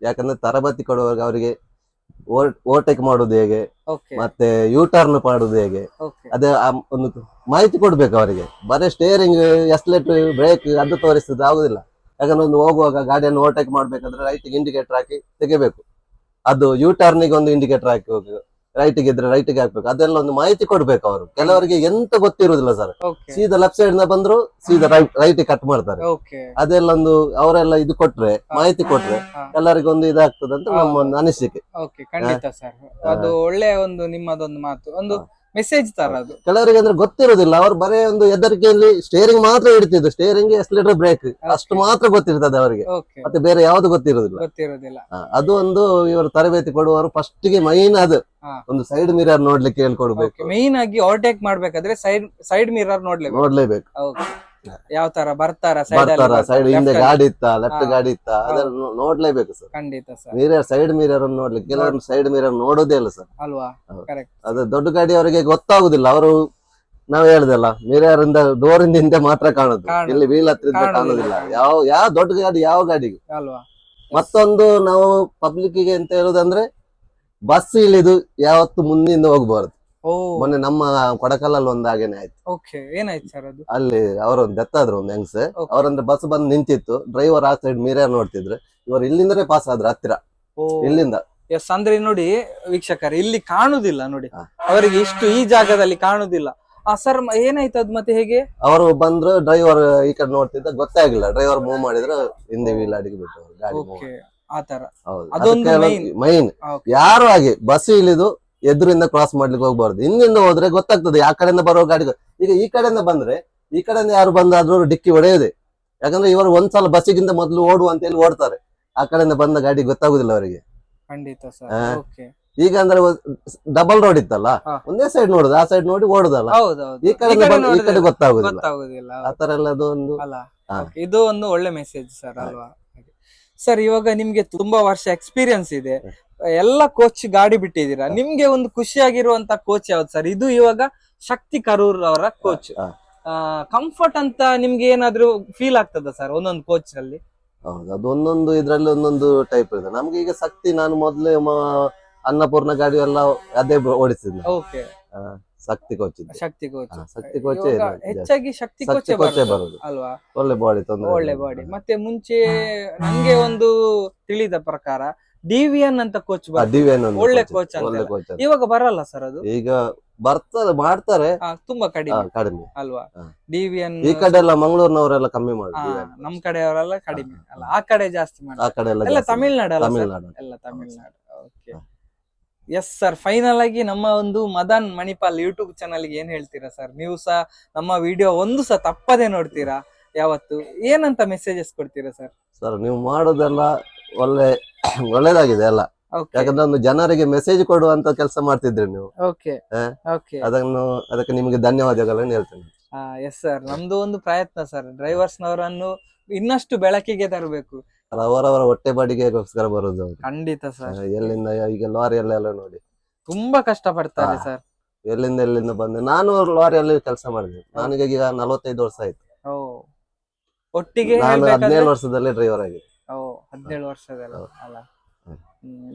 ಯಾಕಂದ್ರೆ ತರಬೇತಿ ಕೊಡುವಾಗ ಅವರಿಗೆ ಓವರ್ಟೇಕ್ ಮಾಡುದು ಹೇಗೆ, ಮತ್ತೆ ಯೂ ಟರ್ನ್ ಮಾಡುದು ಹೇಗೆ, ಅದೇ ಒಂದು ಮಾಹಿತಿ ಕೊಡ್ಬೇಕು ಅವರಿಗೆ. ಬರೀ ಸ್ಟೇರಿಂಗ್, ಎಕ್ಸಲೇಟರ್, ಬ್ರೇಕ್ ಅದು ತೋರಿಸ್ತದೆ ಆಗುದಿಲ್ಲ. ಯಾಕಂದ್ರೆ ಒಂದು ಹೋಗುವಾಗ ಗಾಡಿಯನ್ನು ಓವರ್ಟೇಕ್ ಮಾಡ್ಬೇಕಾದ್ರೆ ರೈಟ್ ಇಂಡಿಕೇಟರ್ ಹಾಕಿ ತೆಗಿಬೇಕು. ಅದು ಯೂ ಟರ್ನಿಗೆ ಒಂದು ಇಂಡಿಕೇಟರ್ ಹಾಕಿ ಹೋಗಿ, ರೈಟ್ ಇದ್ರೆ ರೈಟ್ ಗೆ ಹಾಕ್ಬೇಕು. ಅದೆಲ್ಲ ಒಂದು ಮಾಹಿತಿ ಕೊಡ್ಬೇಕು ಅವರು. ಕೆಲವರಿಗೆ ಎಂತ ಗೊತ್ತಿರುವುದಿಲ್ಲ ಸರ್, ಸೀದಾ ಲೆಫ್ಟ್ ಸೈಡ್ ನ ಬಂದ್ರು ಸೀದಾ ರೈಟ್ ಕಟ್ ಮಾಡ್ತಾರೆ. ಅದೆಲ್ಲ ಒಂದು ಅವರೆಲ್ಲ ಇದು ಕೊಟ್ರೆ, ಮಾಹಿತಿ ಕೊಟ್ರೆ ಎಲ್ಲರಿಗೊಂದು ಇದಾಗ್ತದೆ ಅಂತ ನಮ್ಮ ಒಂದು ಅನಿಸಿಕೆ. ಖಂಡಿತ ಸರ್, ಅದು ಒಳ್ಳೆ ಒಂದು ನಿಮ್ಮದೊಂದು ಮಾತು, ಒಂದು ಮೆಸೇಜ್ ತರ ಅದು. ಕೆಲವರಿಗೆ ಅಂದ್ರೆ ಗೊತ್ತಿರುವುದಿಲ್ಲ, ಅವ್ರು ಬರೇ ಒಂದು ಹೆದರಿಕೆಯಲ್ಲಿ ಸ್ಟೇರಿಂಗ್ ಮಾತ್ರ ಇಡ್ತಿದ್ರು, ಸ್ಟೇರಿಂಗ್, ಎಕ್ಸಲೇಟರ್, ಬ್ರೇಕ್ ಅಷ್ಟು ಮಾತ್ರ ಗೊತ್ತಿರ್ತದೆ ಅವರಿಗೆ, ಮತ್ತೆ ಬೇರೆ ಯಾವ್ದು ಗೊತ್ತಿರುವುದಿಲ್ಲ. ಅದು ಒಂದು ಇವರು ತರಬೇತಿ ಕೊಡುವವರು ಫಸ್ಟ್ ಗೆ ಮೈನ್ ಅದು ಒಂದು ಸೈಡ್ ಮಿರರ್ ನೋಡ್ಲಿಕ್ಕೆ ಹೇಳ್ಕೊಡ್ಬೇಕು. ಮೈನ್ ಆಗಿ ಓವರ್ಟೇಕ್ ಮಾಡ್ಬೇಕಾದ್ರೆ ಸೈಡ್ ಮಿರರ್ ನೋಡ್ಲೇಬೇಕು. ಯಾವ ತರ ಬರ್ತಾರ ಸೈಡ್ ಹಿಂದೆ ಗಾಡಿ ಇತ್ತ, ಲೆಫ್ಟ್ ಗಾಡಿ ಇತ್ತ, ಅದನ್ನ ನೋಡ್ಲೇಬೇಕು ಸರ್. ಖಂಡಿತ ಸರ್, ಮಿರರ್, ಸೈಡ್ ಮಿರರ್ ನೋಡ್ಲಿಕ್ಕೆ ಕೆಲವರು ಸೈಡ್ ಮಿರರ್ ನೋಡೋದೇ ಇಲ್ಲ ಸರ್, ಅಲ್ವಾ? ಅದು ದೊಡ್ಡ ಗಾಡಿ ಅವರಿಗೆ ಗೊತ್ತಾಗುದಿಲ್ಲ. ಅವರು ನಾವ್ ಹೇಳ್ದಲ್ಲ, ಮಿರರ್ ಇಂದ ಡೋರ್ ಇಂದ ಹಿಂದೆ ಮಾತ್ರ ಕಾಣುದು, ಇಲ್ಲಿ ವೀಲ್ ಹತ್ರ ಕಾಣುದಿಲ್ಲ. ಯಾವ ದೊಡ್ಡ ಗಾಡಿ ಯಾವ ಗಾಡಿಗೆ ಅಲ್ವಾ? ಮತ್ತೊಂದು ನಾವು ಪಬ್ಲಿಕ್ ಗೆ ಅಂತ ಹೇಳುದಂದ್ರೆ, ಬಸ್ ಇಳಿದು ಯಾವತ್ತು ಮುಂದಿಂದ ಹೋಗ್ಬಾರ್ದು. ಮೊನ್ನೆ ನಮ್ಮ ಕೊಡಕಲ್ಲಲ್ಲಿ ಒಂದ್ ಹಾಗೇನೆ ಆಯ್ತು. ಏನಾಯ್ತು ಸರ್ ಅದು? ಅಲ್ಲಿ ಅವರೊಂದು ಡೆತ್ ಆದ್ರು, ಒಂದು ಹೆಂಗ್ಸ್. ಅವ್ರಂದ್ರೆ ಬಸ್ ಬಂದು ನಿಂತಿತ್ತು, ಡ್ರೈವರ್ ಆ ಸೈಡ್ ಮಿರರ್ ನೋಡ್ತಿದ್ರು, ಇವರು ಇಲ್ಲಿಂದಲೇ ಪಾಸ್ ಆದ್ರು ಹತ್ತಿರ, ಇಲ್ಲಿಂದ. ಎಸ್, ಅಂದ್ರೆ ನೋಡಿ ವೀಕ್ಷಕರು, ಇಲ್ಲಿ ಕಾಣುದಿಲ್ಲ ನೋಡಿ ಅವರಿಗೆ, ಇಷ್ಟು ಈ ಜಾಗದಲ್ಲಿ ಕಾಣುದಿಲ್ಲ. ಸರ್ ಏನಾಯ್ತು ಅದು ಮತ್ತೆ ಹೇಗೆ? ಅವರು ಬಂದ್ರು, ಡ್ರೈವರ್ ಈ ಕಡೆ ನೋಡ್ತಿದ್ದ, ಗೊತ್ತೇ ಆಗಿಲ್ಲ. ಡ್ರೈವರ್ ಮೂವ್ ಮಾಡಿದ್ರು, ಹಿಂದೆ ವೀಲ್ ಅಡಿಗೆ ಬಿಟ್ಟು ಗಾಡಿ. ಆತರ ಅದೊಂದು ಮೈನ್. ಯಾರು ಆಗಿ ಬಸ್ ಇಳಿದು ಎದುರಿಂದ ಕ್ರಾಸ್ ಮಾಡ್ಲಿಕ್ಕೆ ಹೋಗ್ಬಾರ್ದು. ಹಿಂದಿಂದ ಹೋದ್ರೆ ಗೊತ್ತಾಗ್ತದೆ ಆ ಕಡೆಯಿಂದ ಬರೋ ಗಾಡಿ. ಈಗ ಈ ಕಡೆಯಿಂದ ಬಂದ್ರೆ, ಈ ಕಡೆಯಿಂದ ಯಾರು ಬಂದಾದ್ರೂ ಡಿಕ್ಕಿ ಹೊಡೆಯೋದೆ. ಯಾಕಂದ್ರೆ ಇವರು ಒಂದ್ಸಲ ಬಸ್ಸಿಗಿಂತ ಮೊದಲು ಓಡುವ ಅಂತ ಹೇಳಿ ಓಡ್ತಾರೆ, ಆ ಕಡೆಯಿಂದ ಬಂದ ಗಾಡಿ ಗೊತ್ತಾಗುದಿಲ್ಲ ಅವರಿಗೆ. ಖಂಡಿತ ಸರ್. ಈಗ ಅಂದ್ರೆ ಡಬಲ್ ರೋಡ್ ಇತ್ತಲ್ಲ, ಒಂದೇ ಸೈಡ್ ನೋಡುದು, ಆ ಸೈಡ್ ನೋಡಿ ಓಡುದಲ್ಲ, ಈ ಕಡೆ ಈ ಕಡೆ ಗೊತ್ತಾಗುದಿಲ್ಲ. ಆತರ ಎಲ್ಲ ಅದೊಂದು, ಇದು ಒಂದು ಒಳ್ಳೆ ಮೆಸೇಜ್ ಸರ್, ಅಲ್ವಾ? ಸರ್, ಇವಾಗ ನಿಮ್ಗೆ ತುಂಬಾ ವರ್ಷ ಎಕ್ಸ್ಪೀರಿಯನ್ಸ್ ಇದೆ, ಎಲ್ಲ ಕೋಚ್ ಗಾಡಿ ಬಿಟ್ಟಿದ್ದೀರಾ, ನಿಮ್ಗೆ ಒಂದು ಖುಷಿಯಾಗಿರುವಂತ ಕೋಚ್ ಯಾವ್ದು ಸರ್? ಇದು ಇವಾಗ ಶಕ್ತಿ ಕರೂರ್ ಅವರ ಕೋಚ್. ಕಂಫರ್ಟ್ ಅಂತ ನಿಮ್ಗೆ ಏನಾದ್ರು ಫೀಲ್ ಆಗ್ತದ ಸರ್ ಒಂದೊಂದು ಕೋಚ್ ಅಲ್ಲಿ? ಹೌದು, ಅದು ಒಂದೊಂದು ಇದ್ರಲ್ಲಿ ಒಂದೊಂದು ಟೈಪ್ ಇದೆ. ನಮ್ಗೆ ಈಗ ಶಕ್ತಿ, ನಾನು ಮೊದ್ಲೇ ಅನ್ನಪೂರ್ಣ ಗಾಡಿ ಎಲ್ಲ ಅದೇ ಓಡಿಸಿದ್ದೆ. ಶಕ್ತಿ ಕೋಚ್ ಹೆಚ್ಚಾಗಿ ಶಕ್ತಿ ಕೋಚ್ ಬರುದು ಅಲ್ವಾ? ಒಳ್ಳೆ ಬಾಡಿ, ಒಳ್ಳೆ ಬಾಡಿ. ಮತ್ತೆ ಮುಂಚೆ ನಂಗೆ ಒಂದು ತಿಳಿದ ಪ್ರಕಾರ ಡಿವಿಎನ್ ಅಂತ ಕೋಚ್ ಒಳ್ಳೆ ಕೋಚ್ ಅಂತ, ಇವಾಗ ಬರಲ್ಲ ಸರ್ ಅದು? ಈಗ ಬರ್ತಾರೆ, ಮಾಡ್ತಾರೆ, ತುಂಬಾ ಕಡಿಮೆ ಅಲ್ವಾ? ಡಿವಿಎನ್ ಈ ಕಡೆ ಎಲ್ಲ ಮಂಗಳೂರಿನವರೆಲ್ಲ ಕಮ್ಮಿ ಮಾಡಿ, ನಮ್ ಕಡೆಯವರೆಲ್ಲ ಕಡಿಮೆ ಅಲ್ಲ, ಆ ಕಡೆ ಜಾಸ್ತಿ ಮಾಡ್ತಾರೆ, ಎಲ್ಲ ತಮಿಳ್ನಾಡು ಎಲ್ಲ Tamil Nadu. Okay, yes sir, final ಆಗಿ ನಮ್ಮ ಒಂದು ಮದನ್ ಮಣಿಪಾಲ್ ಯೂಟ್ಯೂಬ್ ಚಾನಲ್ ಗೆ ಏನ್ ಹೇಳ್ತೀರಾ ಸರ್? ನೀವು ಸಹ ನಮ್ಮ ವಿಡಿಯೋ ಒಂದು ಸಹ ತಪ್ಪದೇ ನೋಡ್ತೀರಾ ಯಾವತ್ತು, ಏನಂತ ಮೆಸೇಜಸ್ ಕೊಡ್ತೀರಾ ಸರ್? ಸರ್, ನೀವು ಮಾಡೋದೆಲ್ಲ ಒಳ್ಳೇದಾಗಿದೆ ಎಲ್ಲ. ಯಾಕಂದ್ರೆ ಒಂದು ಜನರಿಗೆ ಮೆಸೇಜ್ ಕೊಡುವಂತ ಕೆಲಸ ಮಾಡ್ತಿದ್ರಿ ನೀವು. ಅದಕ್ಕೆ ನಿಮಗೆ ಧನ್ಯವಾದಗಳನ್ನು ಹೇಳ್ತೇನೆ. ಎಸ್ ಸರ್, ನಮ್ದು ಒಂದು ಪ್ರಯತ್ನ ಸರ್, ಡ್ರೈವರ್ಸ್ ನವರನ್ನು ಇನ್ನಷ್ಟು ಬೆಳಕಿಗೆ ತರಬೇಕು. ಅವರವರ ಹೊಟ್ಟೆ ಬಾಡಿಗೆಗೋಸ್ಕರ ಬರುದು. ಖಂಡಿತ ಸರ್. ಎಲ್ಲಿಂದ ಈಗ ಲಾರಿಯಲ್ಲೆಲ್ಲ ನೋಡಿ ತುಂಬಾ ಕಷ್ಟ ಪಡ್ತಾರೆ ಸರ್. ಎಲ್ಲಿಂದ ಬಂದೆ. ನಾನು ಲಾರಿಯಲ್ಲಿ ಕೆಲಸ ಮಾಡಿದೆ. ನನಗೆ ಈಗ 45 ವರ್ಷ ಆಯ್ತು. ಒಟ್ಟಿಗೆ 17 ವರ್ಷದಲ್ಲಿ ಡ್ರೈವರ್ ಆಗಿದೆ. 17 ವರ್ಷದಲ್ಲಿ ಅಲ್ಲ?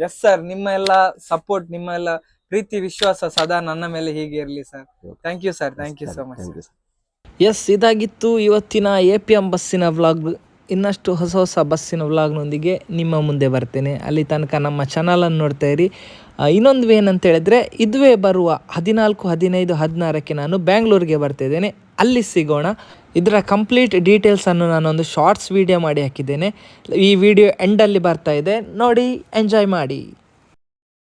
ಎಸ್ ಸರ್, ನಿಮ್ಮ ಎಲ್ಲ ಸಪೋರ್ಟ್, ನಿಮ್ಮ ಎಲ್ಲ ಪ್ರೀತಿ ವಿಶ್ವಾಸ ಸದಾ ನನ್ನ ಮೇಲೆ ಹೀಗೆ ಇರಲಿ sir. Thank you sir, thank you so much. Thank you. Yes, ಇದಾಗಿತ್ತು ಇವತ್ತಿನ APM ಬಸ್ಸಿನ ವ್ಲಾಗ್. ಇನ್ನಷ್ಟು ಹೊಸ ಹೊಸ ಬಸ್ಸಿನ ವ್ಲಾಗ್ನೊಂದಿಗೆ ನಿಮ್ಮ ಮುಂದೆ ಬರ್ತೇನೆ. ಅಲ್ಲಿ ತನಕ ನಮ್ಮ ಚಾನಲನ್ನು ನೋಡ್ತಾ ಇರಿ. ಇನ್ನೊಂದು ಏನಂತ ಹೇಳಿದ್ರೆ, ಇದುವೇ ಬರುವ 14, 15, 16ಕ್ಕೆ ನಾನು ಬ್ಯಾಂಗ್ಳೂರಿಗೆ ಬರ್ತಿದ್ದೇನೆ. ಅಲ್ಲಿ ಸಿಗೋಣ. ಇದರ ಕಂಪ್ಲೀಟ್ ಡೀಟೇಲ್ಸನ್ನು ನಾನೊಂದು ಶಾರ್ಟ್ಸ್ ವಿಡಿಯೋ ಮಾಡಿ ಹಾಕಿದ್ದೇನೆ. ಈ ವಿಡಿಯೋ ಎಂಡಲ್ಲಿ ಬರ್ತಾ ಇದೆ, ನೋಡಿ, ಎಂಜಾಯ್ ಮಾಡಿ.